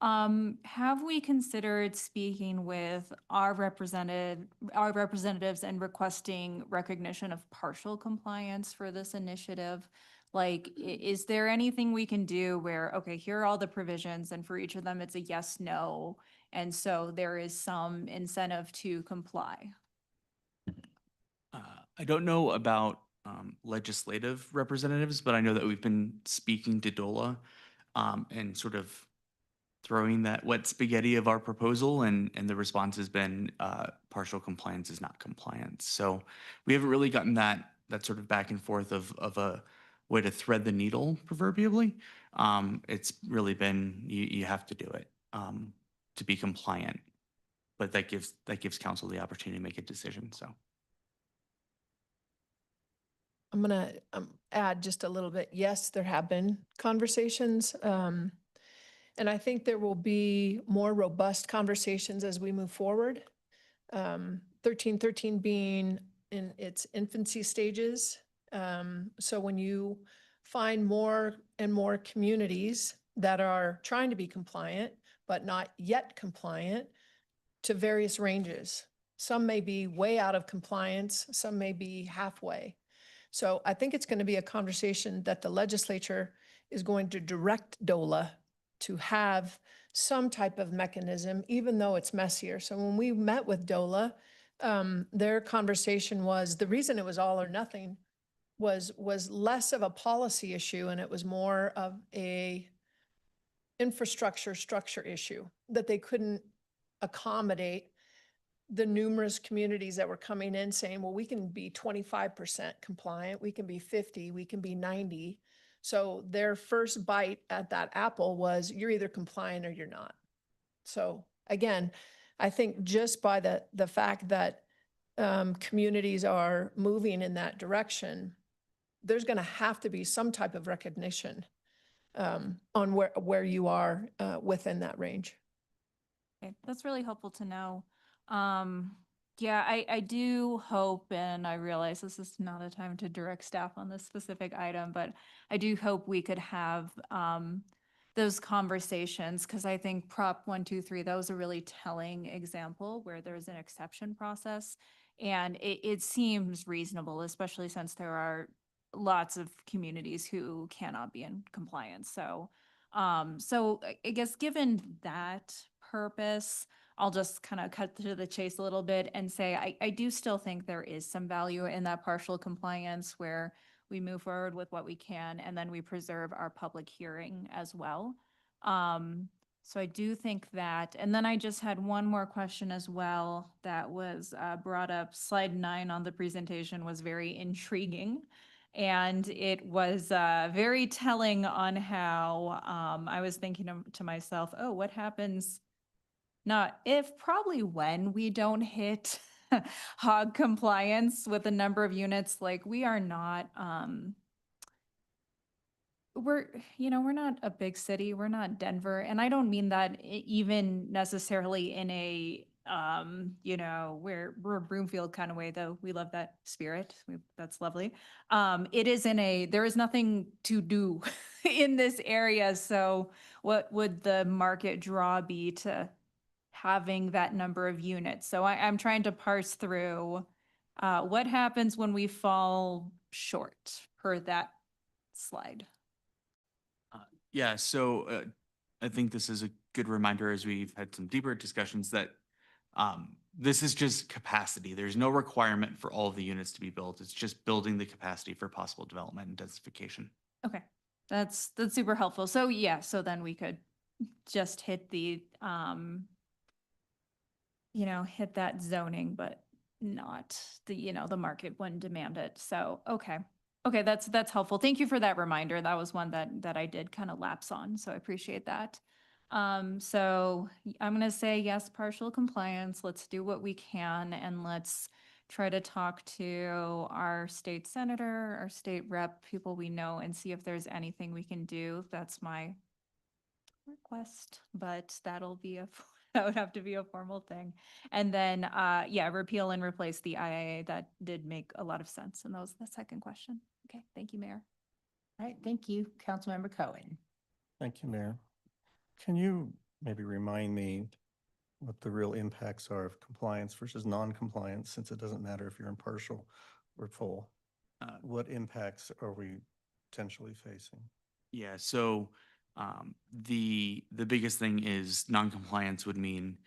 Have we considered speaking with our representatives and requesting recognition of partial compliance for this initiative? Like, is there anything we can do where, okay, here are all the provisions, and for each of them, it's a yes, no, and so there is some incentive to comply? I don't know about legislative representatives, but I know that we've been speaking to DOLA and sort of throwing that wet spaghetti of our proposal, and the response has been partial compliance is not compliance. So we haven't really gotten that sort of back and forth of a way to thread the needle proverbially. It's really been you have to do it to be compliant, but that gives council the opportunity to make a decision. So. I'm gonna add just a little bit. Yes, there have been conversations. And I think there will be more robust conversations as we move forward. 1313 being in its infancy stages. So when you find more and more communities that are trying to be compliant, but not yet compliant to various ranges. Some may be way out of compliance, some may be halfway. So I think it's going to be a conversation that the legislature is going to direct DOLA to have some type of mechanism, even though it's messier. So when we met with DOLA, their conversation was, the reason it was all or nothing was less of a policy issue, and it was more of a structure issue, that they couldn't accommodate the numerous communities that were coming in saying, well, we can be 25% compliant, we can be 50, we can be 90. So their first bite at that apple was, you're either compliant or you're not. So again, I think just by the fact that communities are moving in that direction, there's going to have to be some type of recognition on where you are within that range. Okay, that's really helpful to know. Yeah, I do hope, and I realize this is not a time to direct staff on this specific item, but I do hope we could have those conversations, because I think Prop 123, that was a really telling example where there's an exception process, and it seems reasonable, especially since there are lots of communities who cannot be in compliance. So, so I guess given that purpose, I'll just kind of cut to the chase a little bit and say, I do still think there is some value in that partial compliance where we move forward with what we can and then we preserve our public hearing as well. So I do think that, and then I just had one more question as well that was brought up. Slide 9 on the presentation was very intriguing. And it was very telling on how I was thinking to myself, oh, what happens? Not if, probably when we don't hit hog compliance with the number of units, like we are not, we're not a big city. We're not Denver. And I don't mean that even necessarily in a, we're a Broomfield kind of way, though. We love that spirit. That's lovely. There is nothing to do in this area. So what would the market draw be to having that number of units? So I'm trying to parse through what happens when we fall short per that slide. Yeah, so I think this is a good reminder as we've had some deeper discussions that this is just capacity. There's no requirement for all of the units to be built. It's just building the capacity for possible development and densification. Okay, that's super helpful. So yeah, so then we could just hit the, hit that zoning, but not the market wouldn't demand it. So, okay. Okay, that's helpful. Thank you for that reminder. That was one that I did kind of lapse on, so I appreciate that. So I'm gonna say yes, partial compliance. Let's do what we can and let's try to talk to our state senator, our state rep, people we know, and see if there's anything we can do. That's my request, but that would have to be a formal thing. And then, repeal and replace the IIA. That did make a lot of sense. And that was the second question. Okay, thank you, Mayor. All right, thank you, Councilmember Cohen. Thank you, Mayor. Can you maybe remind me what the real impacts are of compliance versus non-compliance, since it doesn't matter if you're in partial or full? What impacts are we potentially facing? Yeah, so the biggest thing is non-compliance would mean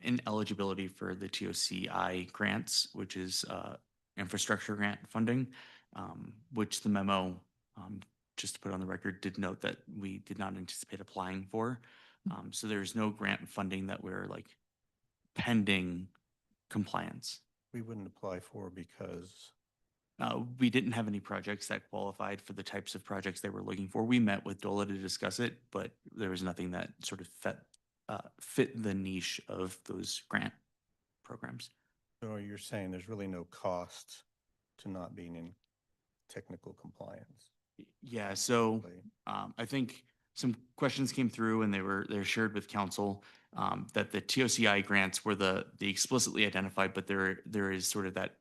ineligibility for the TOCI grants, which is infrastructure grant funding, which the memo, just to put on the record, did note that we did not anticipate applying for. So there's no grant funding that we're like pending compliance. We wouldn't apply for because we didn't have any projects that qualified for the types of projects they were looking for. We met with DOLA to discuss it, but there was nothing that sort of fit the niche of those grant programs. so you're saying there's really no cost to not being in technical compliance. Yeah, so I think some questions came through and they're shared with council that the TOCI grants were the explicitly identified, but there is sort of that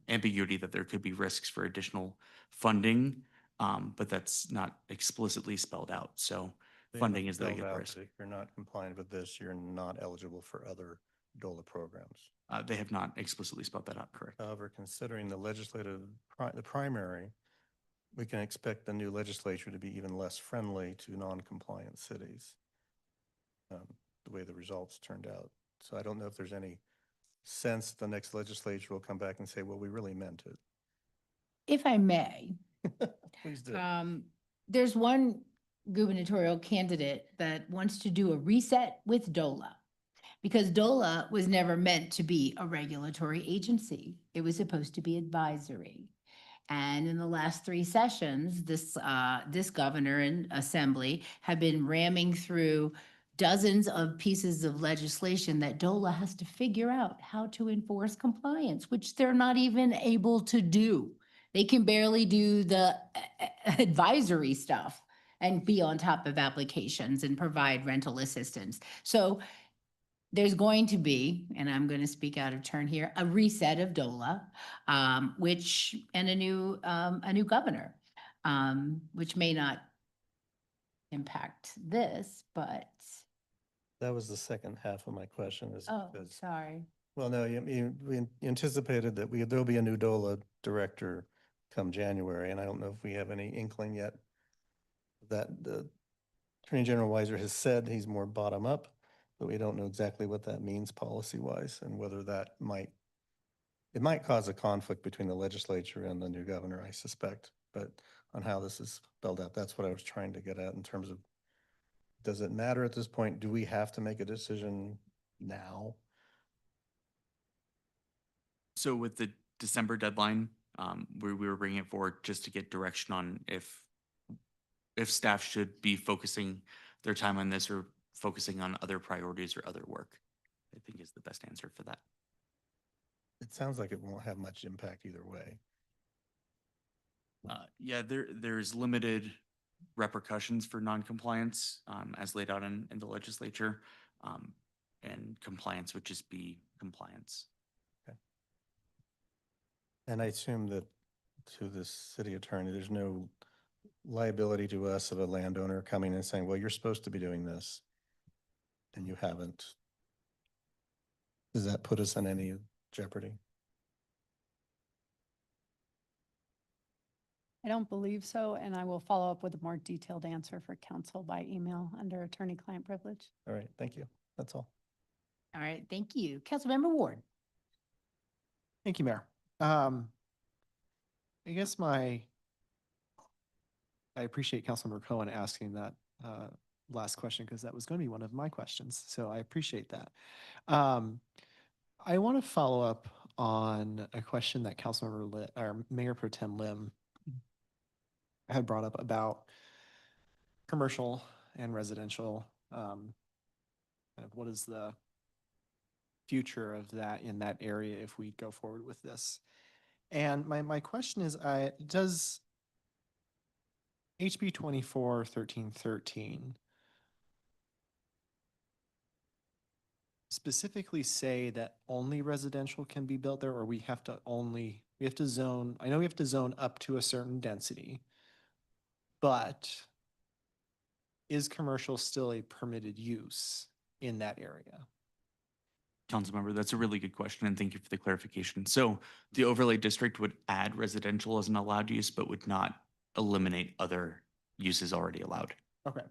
ambiguity that there could be risks for additional funding, but that's not explicitly spelled out. So They funding haven't is the spelled big out risk. that If you're not compliant with this, you're not eligible for other DOLA programs. They have not explicitly spelled that out, correct? However, considering the primary, we can expect the new legislature to be even less friendly to non-compliant cities, the way the results turned out. So I don't know if there's any sense the next legislature will come back and say, well, we really meant it. If I may, Please do. there's one gubernatorial candidate that wants to do a reset with DOLA. Because DOLA was never meant to be a regulatory agency. It was supposed to be advisory. And in the last 3 sessions, this governor and assembly have been ramming through dozens of pieces of legislation that DOLA has to figure out how to enforce compliance, which they're not even able to do. They can barely do the advisory stuff and be on top of applications and provide rental assistance. So there's going to be, and I'm going to speak out of turn here, a reset of DOLA, and a new governor, which may not impact this, but. That was the second half of my question is Oh, because, sorry. well, no, we anticipated that there'll be a new DOLA director come January, and I don't know if we have any inkling yet that the Attorney General Weiser has said he's more bottom up, but we don't know exactly what that means policy-wise and whether it might cause a conflict between the legislature and the new governor, I suspect, but on how this is spelled out, that's what I was trying to get at in terms of does it matter at this point? Do we have to make a decision now? So with the December deadline, we were bringing it forward just to get direction on if staff should be focusing their time on this or focusing on other priorities or other work, I think is the best answer for that. It sounds like it won't have much impact either way. Yeah, there's limited repercussions for noncompliance, as laid out in the legislature. And compliance would just be compliance. And I assume that to the city attorney, there's no liability to us of a landowner coming and saying, well, you're supposed to be doing this and you haven't. Does that put us in any jeopardy? I don't believe so, and I will follow up with a more detailed answer for council by email under attorney-client privilege. All right, thank you. That's all. All right, thank you. Councilmember Ward. Thank you, Mayor. I guess I appreciate Councilmember Cohen asking that last question because that was going to be one of my questions. So I appreciate that. I want to follow up on a question that Mayor Pro Tem Lim had brought up about commercial and residential. Kind of what is the future of that in that area if we go forward with this? And my question is, does HB 24-1313 specifically say that only residential can be built there, or we have to zone, I know we have to zone up to a certain density, but is commercial still a permitted use in that area? Councilmember, that's a really good question, and thank you for the clarification. So the overlay district would add residential as an allowed use, but would not eliminate other uses already allowed. Okay.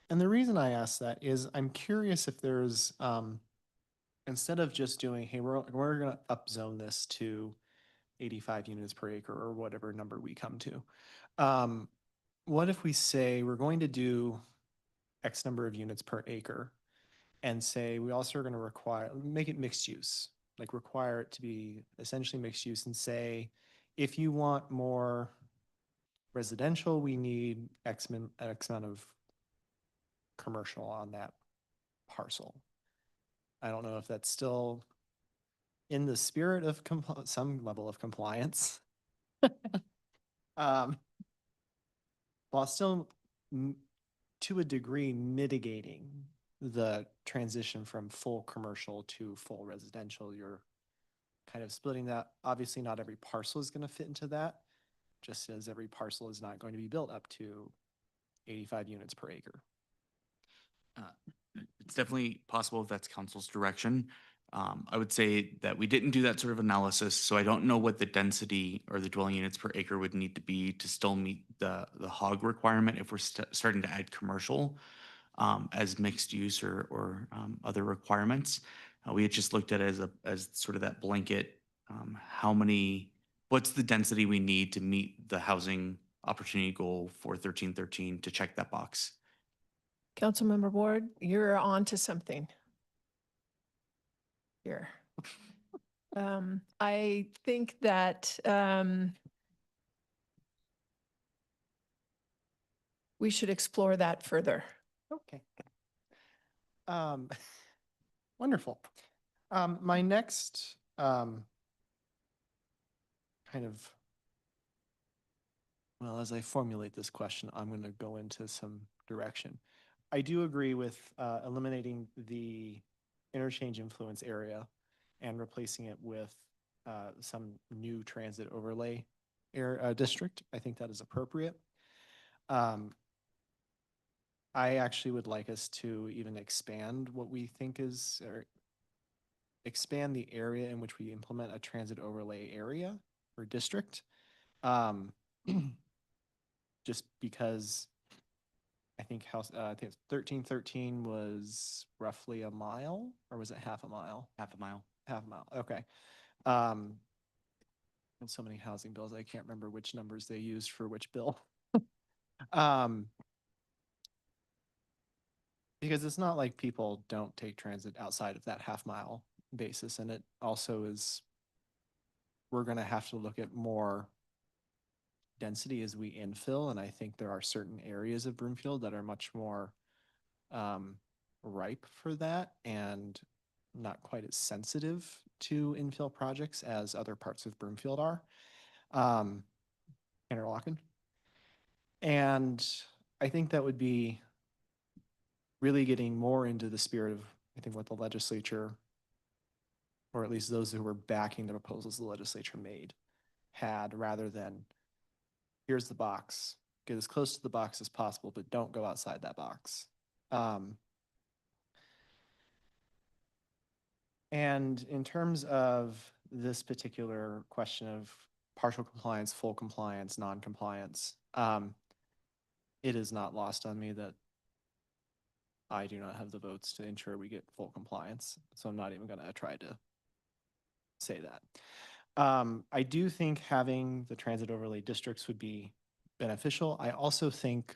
And the reason I ask that is I'm curious if there's, instead of just doing, hey, we're going to upzone this to 85 units per acre or whatever number we come to. What if we say we're going to do X number of units per acre and say we also are going to make it mixed use, like require it to be essentially mixed use, and say, if you want more residential, we need X amount of commercial on that parcel. I don't know if that's still in the spirit of some level of compliance. While still to a degree mitigating the transition from full commercial to full residential. You're kind of splitting that. Obviously, not every parcel is going to fit into that, just as every parcel is not going to be built up to 85 units per acre. It's definitely possible if that's council's direction. I would say that we didn't do that sort of analysis, so I don't know what the density or the dwelling units per acre would need to be to still meet the HOG requirement if we're starting to add commercial as mixed use or other requirements. We had just looked at it as sort of that blanket, what's the density we need to meet the housing opportunity goal for 1313 to check that box. Councilmember Ward, you're on to something here. I think that we should explore that further. Okay. Wonderful. My next kind of, well, as I formulate this question, I'm going to go into some direction. I do agree with eliminating the interchange influence area and replacing it with some new transit overlay district. I think that is appropriate. I actually would like us to even expand what we think is, or expand the area in which we implement a transit overlay area or district. Just because I think 1313 was roughly a mile, or was it half a mile? Half a mile. Half a mile, okay. And so many housing bills, I can't remember which numbers they used for which bill. Because it's not like people don't take transit outside of that half-mile basis, and it also is, we're gonna have to look at more density as we infill, and I think there are certain areas of Broomfield that are much more ripe for that and not quite as sensitive to infill projects as other parts of Broomfield are. Interlochen. And I think that would be really getting more into the spirit of, I think, what the legislature, or at least those who were backing the proposals the legislature made, had, rather than, here's the box, get as close to the box as possible, but don't go outside that box. And in terms of this particular question of partial compliance, full compliance, non-compliance, it is not lost on me that I do not have the votes to ensure we get full compliance. So I'm not even going to try to say that. I do think having the transit overlay districts would be beneficial. I also think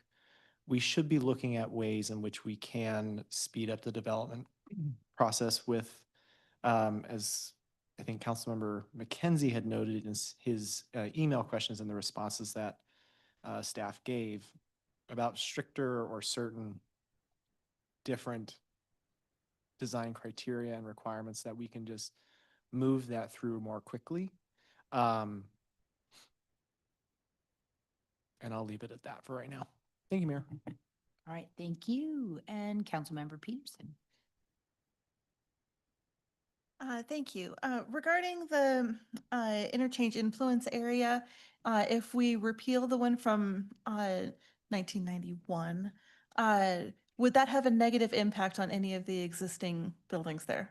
we should be looking at ways in which we can speed up the development process with, as I think Councilmember McKenzie had noted in his email questions and the responses that staff gave about stricter or certain different design criteria and requirements that we can just move that through more quickly. And I'll leave it at that for right now. Thank you, Mayor. All right, thank you. And Councilmember Peterson. Thank you. Regarding the interchange influence area, if we repeal the one from 1991, would that have a negative impact on any of the existing buildings there?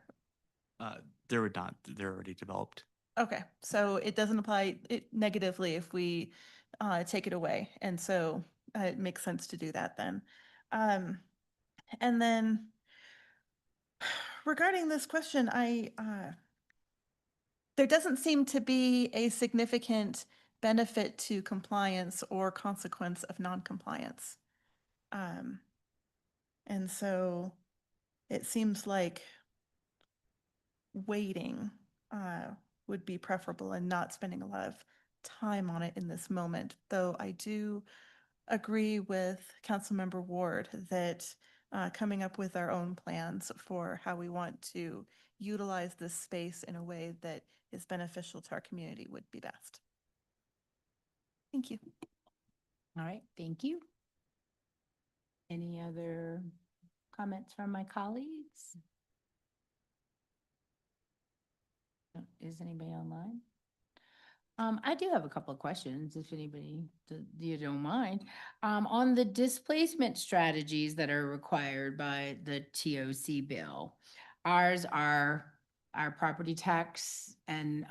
There would not, they're already developed. Okay, so it doesn't apply it negatively if we take it away, and so it makes sense to do that then. And then regarding this question, there doesn't seem to be a significant benefit to compliance or consequence of non-compliance. And so it seems like waiting would be preferable and not spending a lot of time on it in this moment, though I do agree with Councilmember Ward that coming up with our own plans for how we want to utilize this space in a way that is beneficial to our community would be best. Thank you. All right, thank you. Any other comments from my colleagues? Is anybody online? I do have a couple of questions, if anybody, you don't mind. On the displacement strategies that are required by the TOC bill, ours are our property tax and,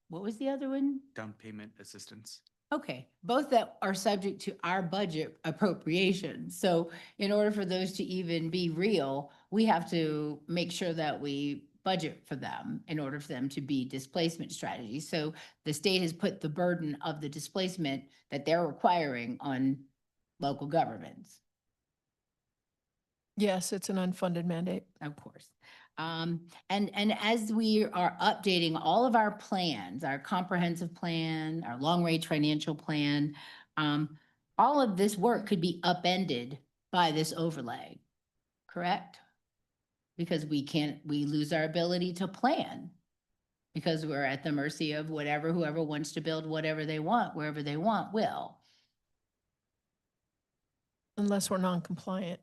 what was the other one? Down payment assistance. Okay, both that are subject to our budget appropriations. So in order for those to even be real, we have to make sure that we budget for them in order for them to be displacement strategies. So the state has put the burden of the displacement that they're requiring on local governments. Yes, it's an unfunded mandate. Of course. And as we are updating all of our plans, our comprehensive plan, our long-range financial plan, all of this work could be upended by this overlay, correct? Because we lose our ability to plan because we're at the mercy of whoever wants to build whatever they want, wherever they want will. Unless we're non-compliant.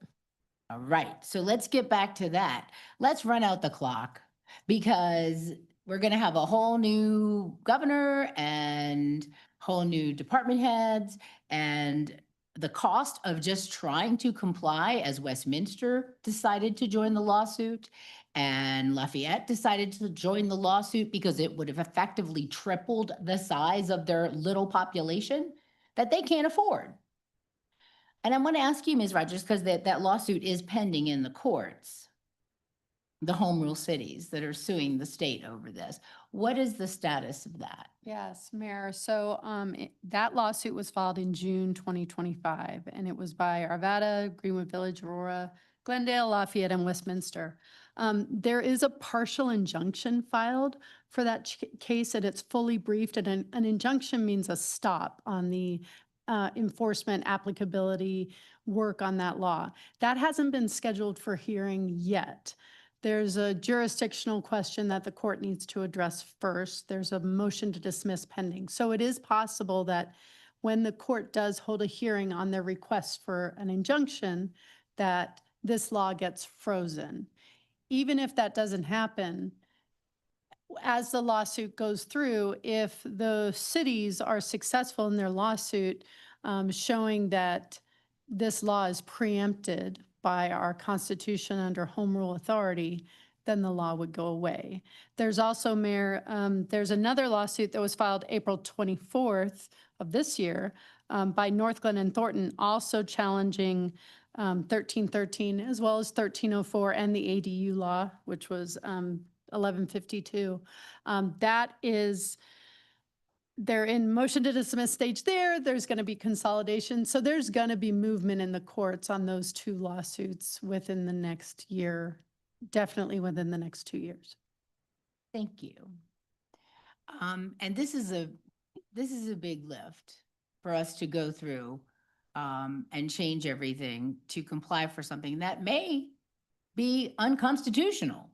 All right, so let's get back to that. Let's run out the clock because we're gonna have a whole new governor and whole new department heads, and the cost of just trying to comply, as Westminster decided to join the lawsuit and Lafayette decided to join the lawsuit because it would have effectively tripled the size of their little population that they can't afford. And I'm going to ask you, Ms. Rogers, because that lawsuit is pending in the courts, the home rule cities that are suing the state over this. What is the status of that? Yes, Mayor. So that lawsuit was filed in June 2025, and it was by Arvada, Greenwood Village, Aurora, Glendale, Lafayette, and Westminster. There is a partial injunction filed for that case, and it's fully briefed. And an injunction means a stop on the enforcement applicability work on that law. That hasn't been scheduled for hearing yet. There's a jurisdictional question that the court needs to address first. There's a motion to dismiss pending. So it is possible that when the court does hold a hearing on their request for an injunction, that this law gets frozen. Even if that doesn't happen, as the lawsuit goes through, if the cities are successful in their lawsuit, showing that this law is preempted by our Constitution under Home Rule Authority, then the law would go away. There's also, Mayor, there's another lawsuit that was filed April 24th of this year by Northglenn and Thornton, also challenging 1313 as well as 1304 and the ADU law, which was 1152. That is, they're in motion to dismiss stage there. There's going to be consolidation. So there's going to be movement in the courts on those two lawsuits within the next year, definitely within the next 2 years. Thank you. And this is a big lift for us to go through and change everything to comply for something that may be unconstitutional.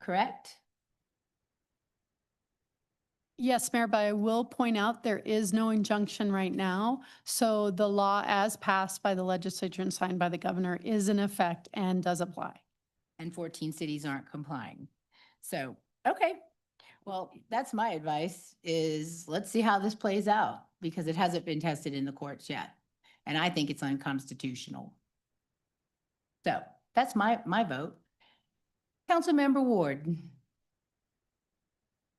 Correct? Yes, Mayor, but I will point out there is no injunction right now. So the law as passed by the legislature and signed by the governor is in effect and does apply. And 14 cities aren't complying. So, okay. Well, that's my advice is let's see how this plays out because it hasn't been tested in the courts yet. And I think it's unconstitutional. So that's my vote. Councilmember Ward.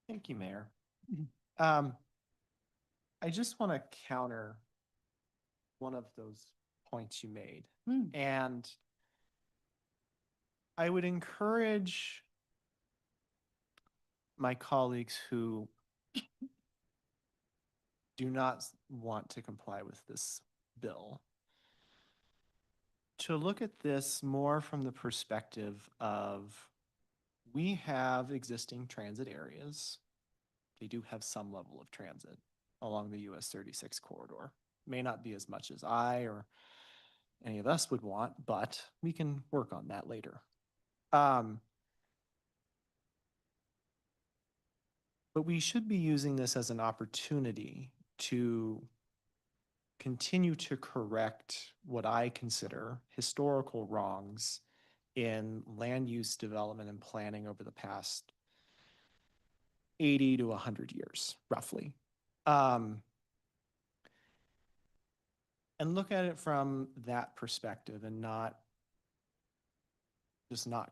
Thank you, Mayor. I just want to counter one of those points you made. And I would encourage my colleagues who do not want to comply with this bill to look at this more from the perspective of we have existing transit areas. They do have some level of transit along the US 36 corridor. May not be as much as I or any of us would want, but we can work on that later. But we should be using this as an opportunity to continue to correct what I consider historical wrongs in land use development and planning over the past 80 to 100 years, roughly. And look at it from that perspective and not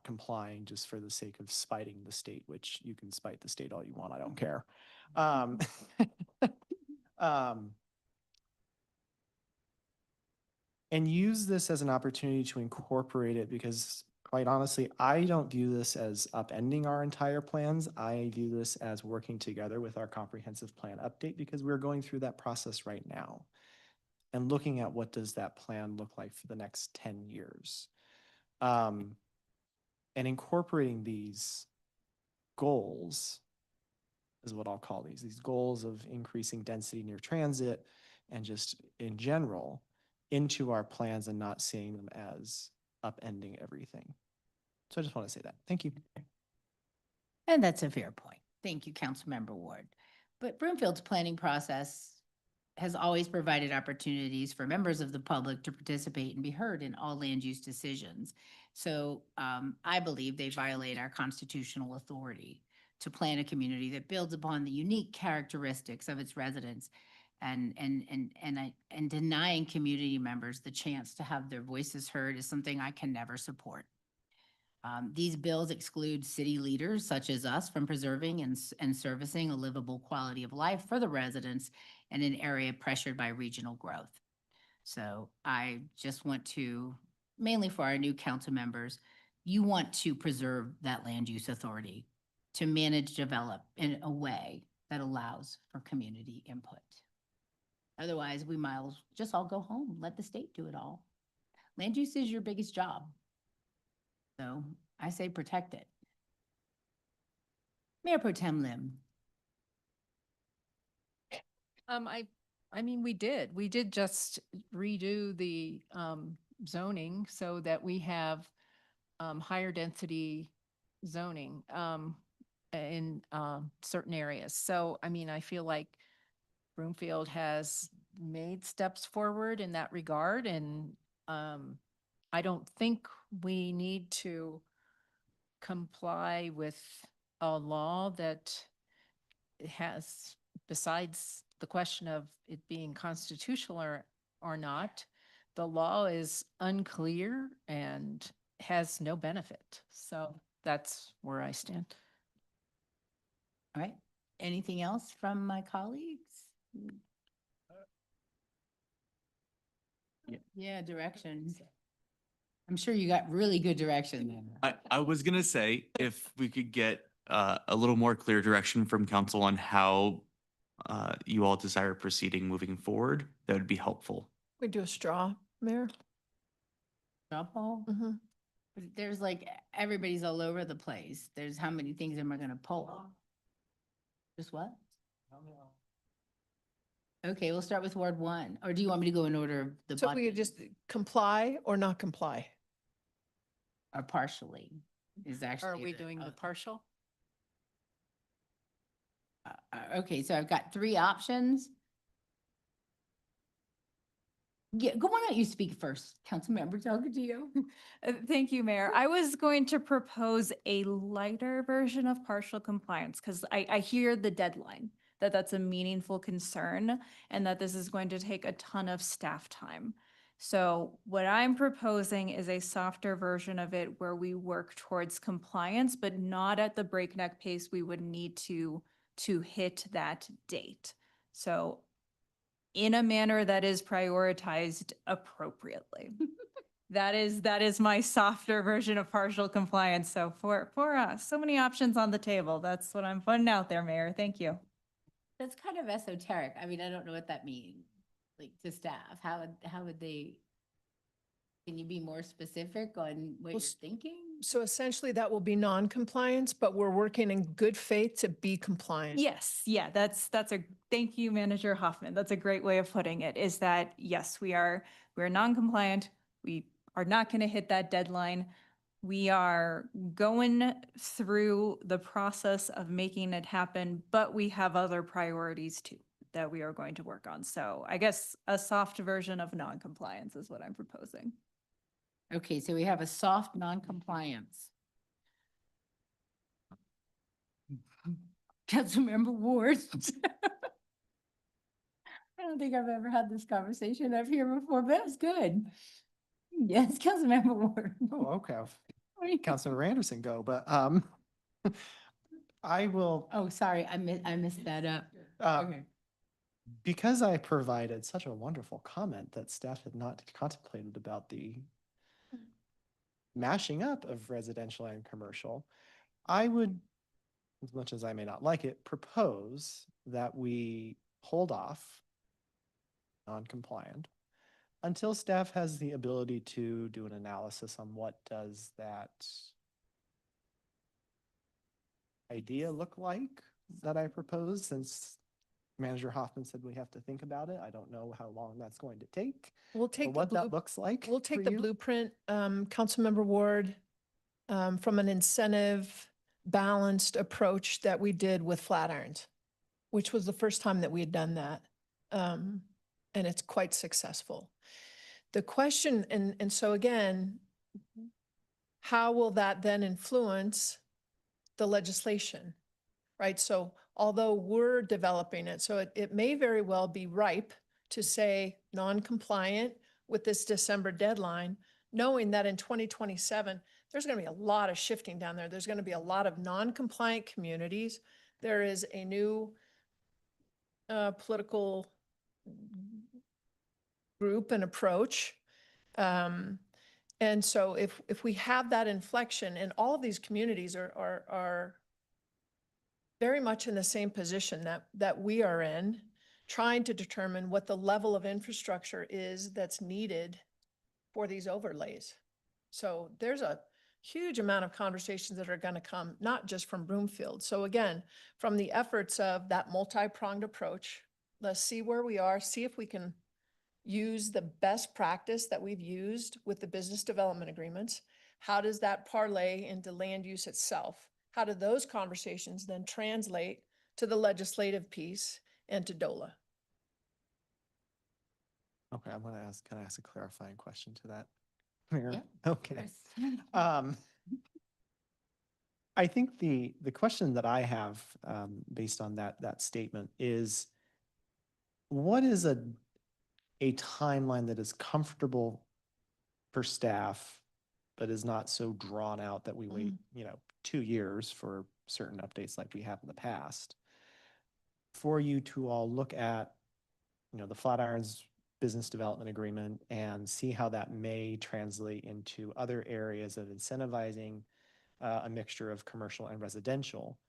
complying just for the sake of spiting the state, which you can spite the state all you want, I don't care. And use this as an opportunity to incorporate it because quite honestly, I don't view this as upending our entire plans. I view this as working together with our comprehensive plan update because we're going through that process right now and looking at what does that plan look like for the next 10 years. And incorporating these goals is what I'll call these goals of increasing density near transit and just in general into our plans and not seeing them as upending everything. So I just want to say that. Thank you. And that's a fair point. Thank you, Councilmember Ward. But Broomfield's planning process has always provided opportunities for members of the public to participate and be heard in all land use decisions. So I believe they violate our constitutional authority to plan a community that builds upon the unique characteristics of its residents and denying community members the chance to have their voices heard is something I can never support. These bills exclude city leaders such as us from preserving and servicing a livable quality of life for the residents in an area pressured by regional growth. So I just want to, mainly for our new council members, you want to preserve that land use authority to manage, develop in a way that allows for community input. Otherwise, we might just all go home, let the state do it all. Land use is your biggest job. So I say protect it. Mayor Pro Tem Lim. I mean, we did just redo the zoning so that we have higher density zoning in certain areas. So, I mean, I feel like Broomfield has made steps forward in that regard, and I don't think we need to comply with a law that has, besides the question of it being constitutional or not, the law is unclear and has no benefit. So that's where I stand. All right. Anything else from my colleagues? Yeah, directions. I'm sure you got really good direction then. I was gonna say, if we could get a little more clear direction from council on how you all desire proceeding moving forward, that would be helpful. We do a straw, Mayor. Straw poll? Mhm. But there's like, everybody's all over the place. There's how many things am I gonna poll? Just what? Okay, we'll start with Ward 1. Or do you want me to go in order of the So we could button? just comply or not comply. Or partially is actually. Are we doing the partial? Okay, so I've got 3 options. Yeah, why don't you speak first, Councilmember Delgadillo? Thank you, Mayor. I was going to propose a lighter version of partial compliance because I hear the deadline, that that's a meaningful concern and that this is going to take a ton of staff time. So what I'm proposing is a softer version of it where we work towards compliance, but not at the breakneck pace we would need to hit that date. So in a manner that is prioritized appropriately. That is my softer version of partial compliance. So for us, so many options on the table. That's what I'm putting out there, Mayor. Thank you. That's kind of esoteric. I mean, I don't know what that means, like to staff. How would they, can you be more specific on what you're thinking? So essentially that will be non-compliance, but we're working in good faith to be compliant. Yes, yeah, that's thank you, Manager Hoffman. That's a great way of putting it, is that, yes, we're non-compliant. We are not going to hit that deadline. We are going through the process of making it happen, but we have other priorities too that we are going to work on. So I guess a soft version of non-compliance is what I'm proposing. Okay, so we have a soft non-compliance. Councilmember Ward. I don't think I've ever had this conversation up here before, but it's good. Yes, Councilmember Ward. Oh, okay. What do you- Councilmember Anderson go, but I will, Oh, sorry, I missed that up. Okay. because I provided such a wonderful comment that staff had not contemplated about the mashing up of residential and commercial, I would, as much as I may not like it, propose that we hold off non-compliant until staff has the ability to do an analysis on what does that idea look like that I proposed, since Manager Hoffman said we have to think about it. I don't know how long that's going to take, We'll or take the what that looks like. We'll take for the you. blueprint, Councilmember Ward, from an incentive balanced approach that we did with Flatirons, which was the first time that we had done that. And it's quite successful. The question, and so again, how will that then influence the legislation? Right? So although we're developing it, so it may very well be ripe to say non-compliant with this December deadline, knowing that in 2027, there's going to be a lot of shifting down there. There's going to be a lot of non-compliant communities. There is a new political group and approach. And so if we have that inflection, and all of these communities are very much in the same position that we are in, trying to determine what the level of infrastructure is that's needed for these overlays. So there's a huge amount of conversations that are going to come, not just from Broomfield. So again, from the efforts of that multi-pronged approach, let's see where we are, see if we can use the best practice that we've used with the business development agreements. How does that parlay into land use itself? How do those conversations then translate to the legislative piece and to DOLA? Okay, can I ask a clarifying question to that? Mayor? Yeah, of Okay. course. I think the question that I have, based on that statement is, what is a timeline that is comfortable for staff, but is not so drawn out that we wait, 2 years for certain updates like we have in the past, for you to all look at, the Flatirons business development agreement and see how that may translate into other areas of incentivizing a mixture of commercial and residential,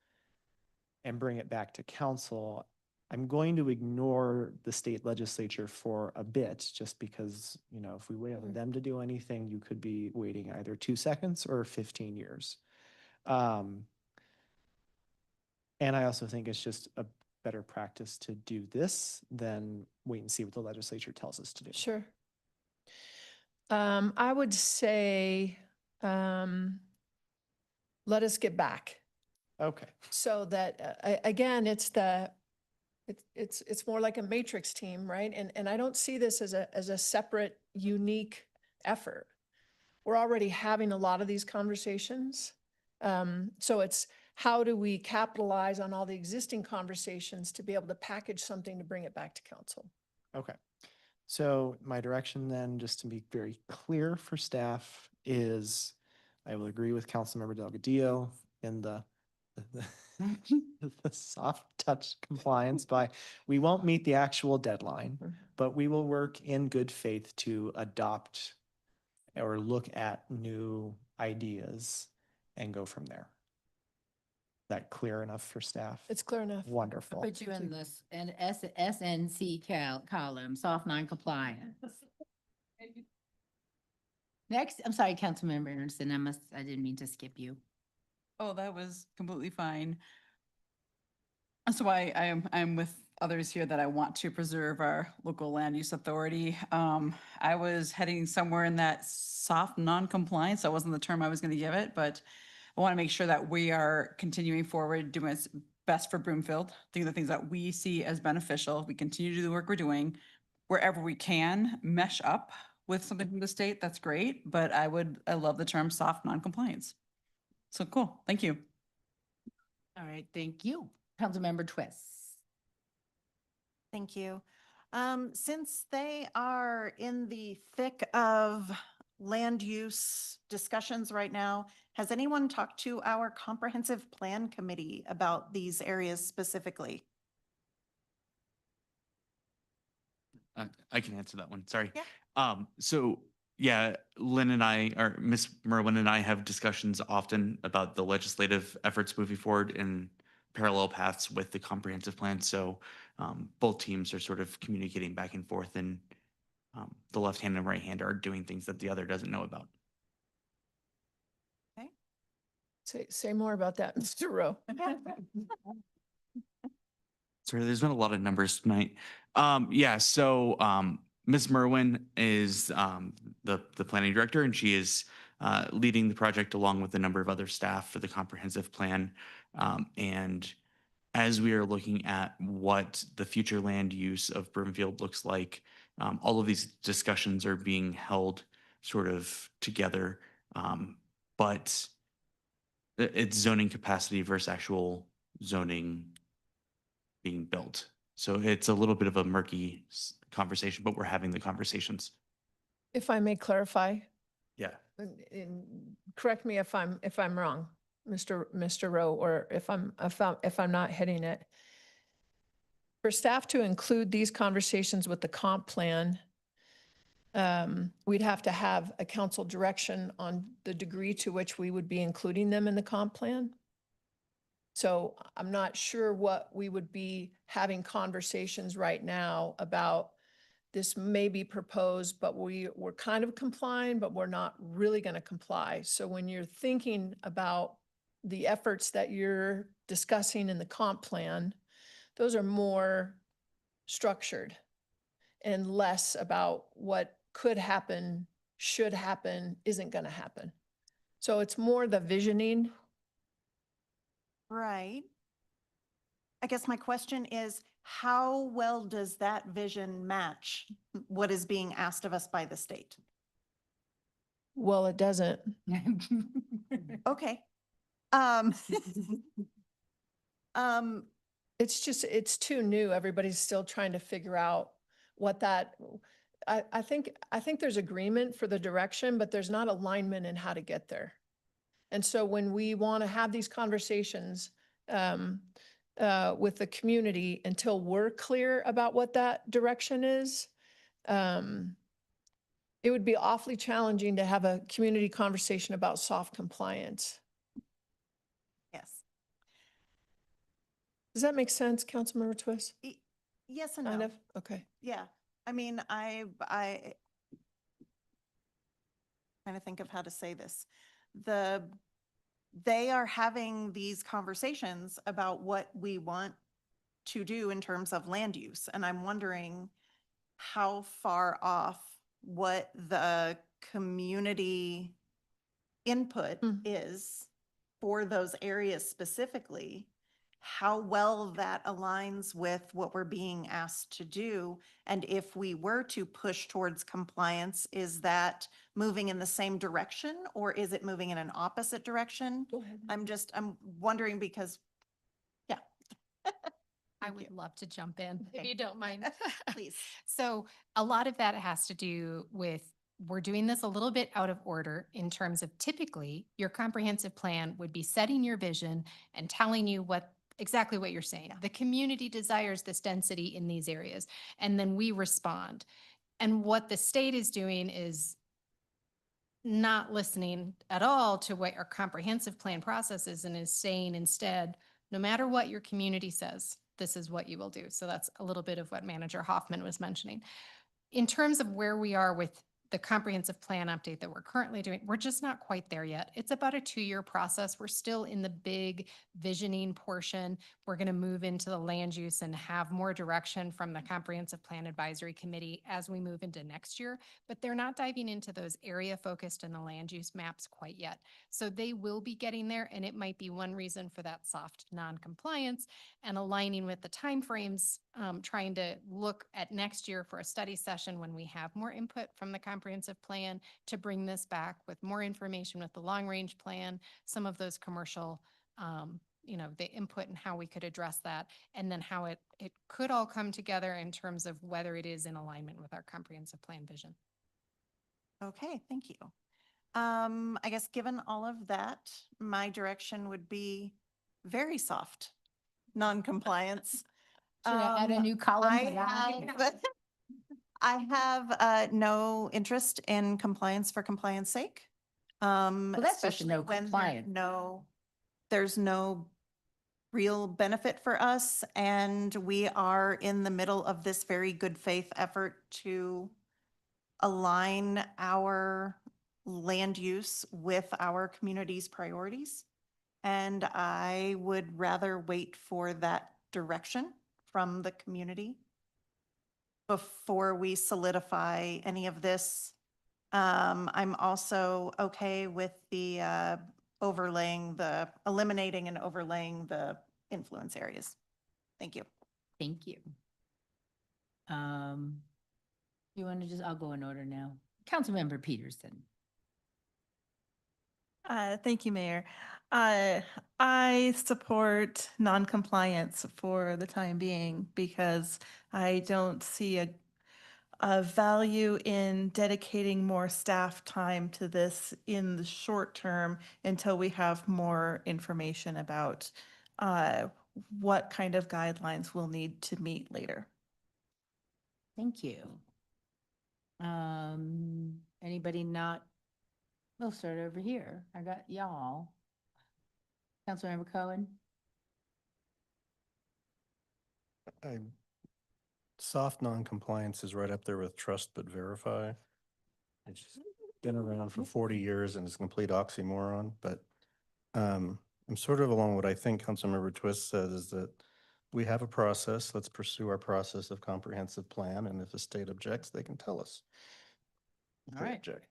and bring it back to council. I'm going to ignore the state legislature for a bit, just because, if we wait on them to do anything, you could be waiting either 2 seconds or 15 years. And I also think it's just a better practice to do this than wait and see what the legislature tells us to do. Sure. I would say, let us get back. Okay. So that, again, it's more like a matrix team, right? And I don't see this as a separate, unique effort. We're already having a lot of these conversations. So it's, how do we capitalize on all the existing conversations to be able to package something to bring it back to council? Okay. So my direction then, just to be very clear for staff, is I will agree with Councilmember Delgadillo in the soft touch compliance by, we won't meet the actual deadline, but we will work in good faith to adopt or look at new ideas and go from there. That clear enough for staff? It's clear enough. Wonderful. Put you in this, an SNC column, soft non-compliant. Next, I'm sorry, Councilmember Anderson, I didn't mean to skip you. Oh, that was completely fine. That's why I'm with others here that I want to preserve our local land use authority. I was heading somewhere in that soft non-compliance. That wasn't the term I was going to give it, but I want to make sure that we are continuing forward, doing what's best for Broomfield, doing the things that we see as beneficial. We continue to do the work we're doing. Wherever we can mesh up with something from the state, that's great. But I love the term soft non-compliance. So cool. Thank you. All right, thank you. Councilmember Twist. Thank you. Since they are in the thick of land use discussions right now, has anyone talked to our comprehensive plan committee about these areas specifically? I can answer that one. Sorry. Yeah. So yeah, Lynn and I, or Miss Merwin and I, have discussions often about the legislative efforts moving forward in parallel paths with the comprehensive plan. So both teams are sort of communicating back and forth, and the left hand and right hand are doing things that the other doesn't know about. Okay. Say more about that, Mr. Rowe. Sorry, there's been a lot of numbers tonight. So Ms. Merwin is the planning director, and she is leading the project along with a number of other staff for the comprehensive plan. And as we are looking at what the future land use of Broomfield looks like, all of these discussions are being held sort of together, but it's zoning capacity versus actual zoning being built. So it's a little bit of a murky conversation, but we're having the conversations. If I may clarify, Yeah. and correct me if I'm wrong, Mr. Rowe, or if I'm not hitting it. For staff to include these conversations with the comp plan, we'd have to have a council direction on the degree to which we would be including them in the comp plan. So I'm not sure what we would be having conversations right now about this may be proposed, but we're kind of complying, but we're not really going to comply. So when you're thinking about the efforts that you're discussing in the comp plan, those are more structured and less about what could happen, should happen, isn't going to happen. So it's more the visioning. Right. I guess my question is, how well does that vision match what is being asked of us by the state? Well, it doesn't. Okay. Um, It's just, it's too new. Everybody's still trying to figure out what that, I think there's agreement for the direction, but there's not alignment in how to get there. And so when we want to have these conversations with the community, until we're clear about what that direction is, it would be awfully challenging to have a community conversation about soft compliance. yes. Does that make sense, Councilmember Twist? Yes and Kind no. of? Okay. Yeah. I mean, trying to think of how to say this. They are having these conversations about what we want to do in terms of land use. And I'm wondering how far off what the community input is for those areas specifically, how well that aligns with what we're being asked to do. And if we were to push towards compliance, is that moving in the same direction or is it moving in an opposite direction? Go ahead. I'm wondering because, yeah. I would love to jump in if Okay. you don't mind. Please. So a lot of that has to do with, we're doing this a little bit out of order in terms of typically your comprehensive plan would be setting your vision and telling you exactly what you're saying. The community desires this density in these areas, and then we respond. And what the state is doing is not listening at all to what our comprehensive plan process is and is saying instead, no matter what your community says, this is what you will do. So that's a little bit of what Manager Hoffman was mentioning. In terms of where we are with the comprehensive plan update that we're currently doing, we're just not quite there yet. It's about a 2-year process. We're still in the big visioning portion. We're going to move into the land use and have more direction from the Comprehensive Plan Advisory Committee as we move into next year, but they're not diving into those area focused in the land use maps quite yet. So they will be getting there, and it might be one reason for that soft non-compliance and aligning with the timeframes, trying to look at next year for a study session when we have more input from the comprehensive plan to bring this back with more information with the long range plan, some of those commercial, the input and how we could address that, and then how it could all come together in terms of whether it is in alignment with our comprehensive plan vision. Okay, thank you. I guess given all of that, my direction would be very soft non-compliance. Should I add a new column to that? I have no interest in compliance for compliance sake. that's just Especially no when compliance. there's no real benefit for us, and we are in the middle of this very good faith effort to align our land use with our community's priorities. And I would rather wait for that direction from the community before we solidify any of this. I'm also okay with the eliminating and overlaying the influence areas. Thank you. Thank you. You want to I'll go in order now. Councilmember Peterson. Thank you, Mayor. I support non-compliance for the time being because I don't see a value in dedicating more staff time to this in the short term until we have more information about what kind of guidelines we'll need to meet later. Thank you. Anybody not? We'll start over here. I got y'all. Councilmember Cohen. I soft non-compliance is right up there with trust but verify. It's just been around for 40 years and it's a complete oxymoron, but I'm sort of along what I think Councilmember Twist said is that we have a process. Let's pursue our process of comprehensive plan. And if the state objects, they can tell us. if All they right. object.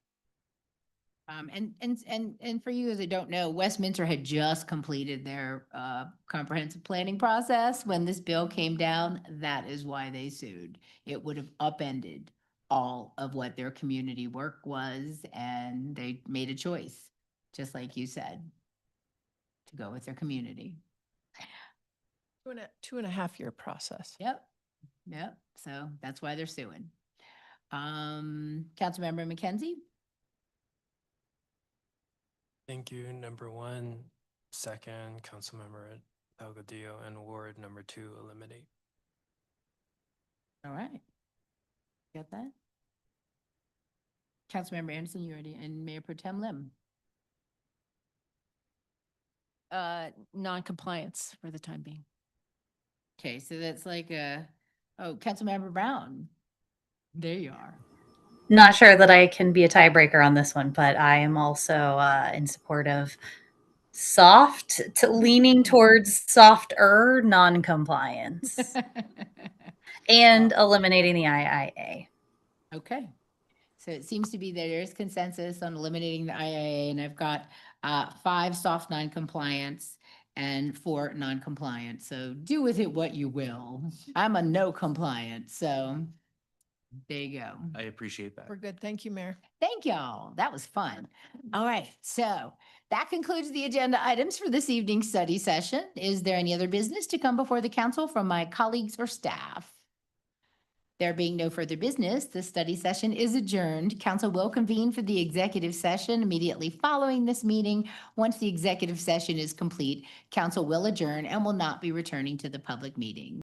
And for you that don't know, Westminster had just completed their comprehensive planning process. When this bill came down, that is why they sued. It would have upended all of what their community work was, and they made a choice, just like you said, to go with their community. 2.5 year process. Yep, yep. So that's why they're suing. Councilmember McKenzie? Thank you. Number 1, second, Councilmember Delgadillo, and Ward number 2, eliminate. All right. Got that? Councilmember Anderson, you ready? And Mayor Pro Tem Lim? Non-compliance for the time being. Okay, so that's like Councilmember Brown. There you are. Not sure that I can be a tiebreaker on this one, but I am also in support of soft to leaning towards softer non-compliance and eliminating the IIA. Okay. So it seems to be that there is consensus on eliminating the IIA, and I've got 5 soft non-compliance and 4 non-compliant. So do with it what you will. I'm a no compliant, so there you go. I appreciate that. We're good. Thank you, Mayor. Thank y'all. That was fun. All right, so that concludes the agenda items for this evening's study session. Is there any other business to come before the council from my colleagues or staff? There being no further business, the study session is adjourned. Council will convene for the executive session immediately following this meeting. Once the executive session is complete, council will adjourn and will not be returning to the public meeting.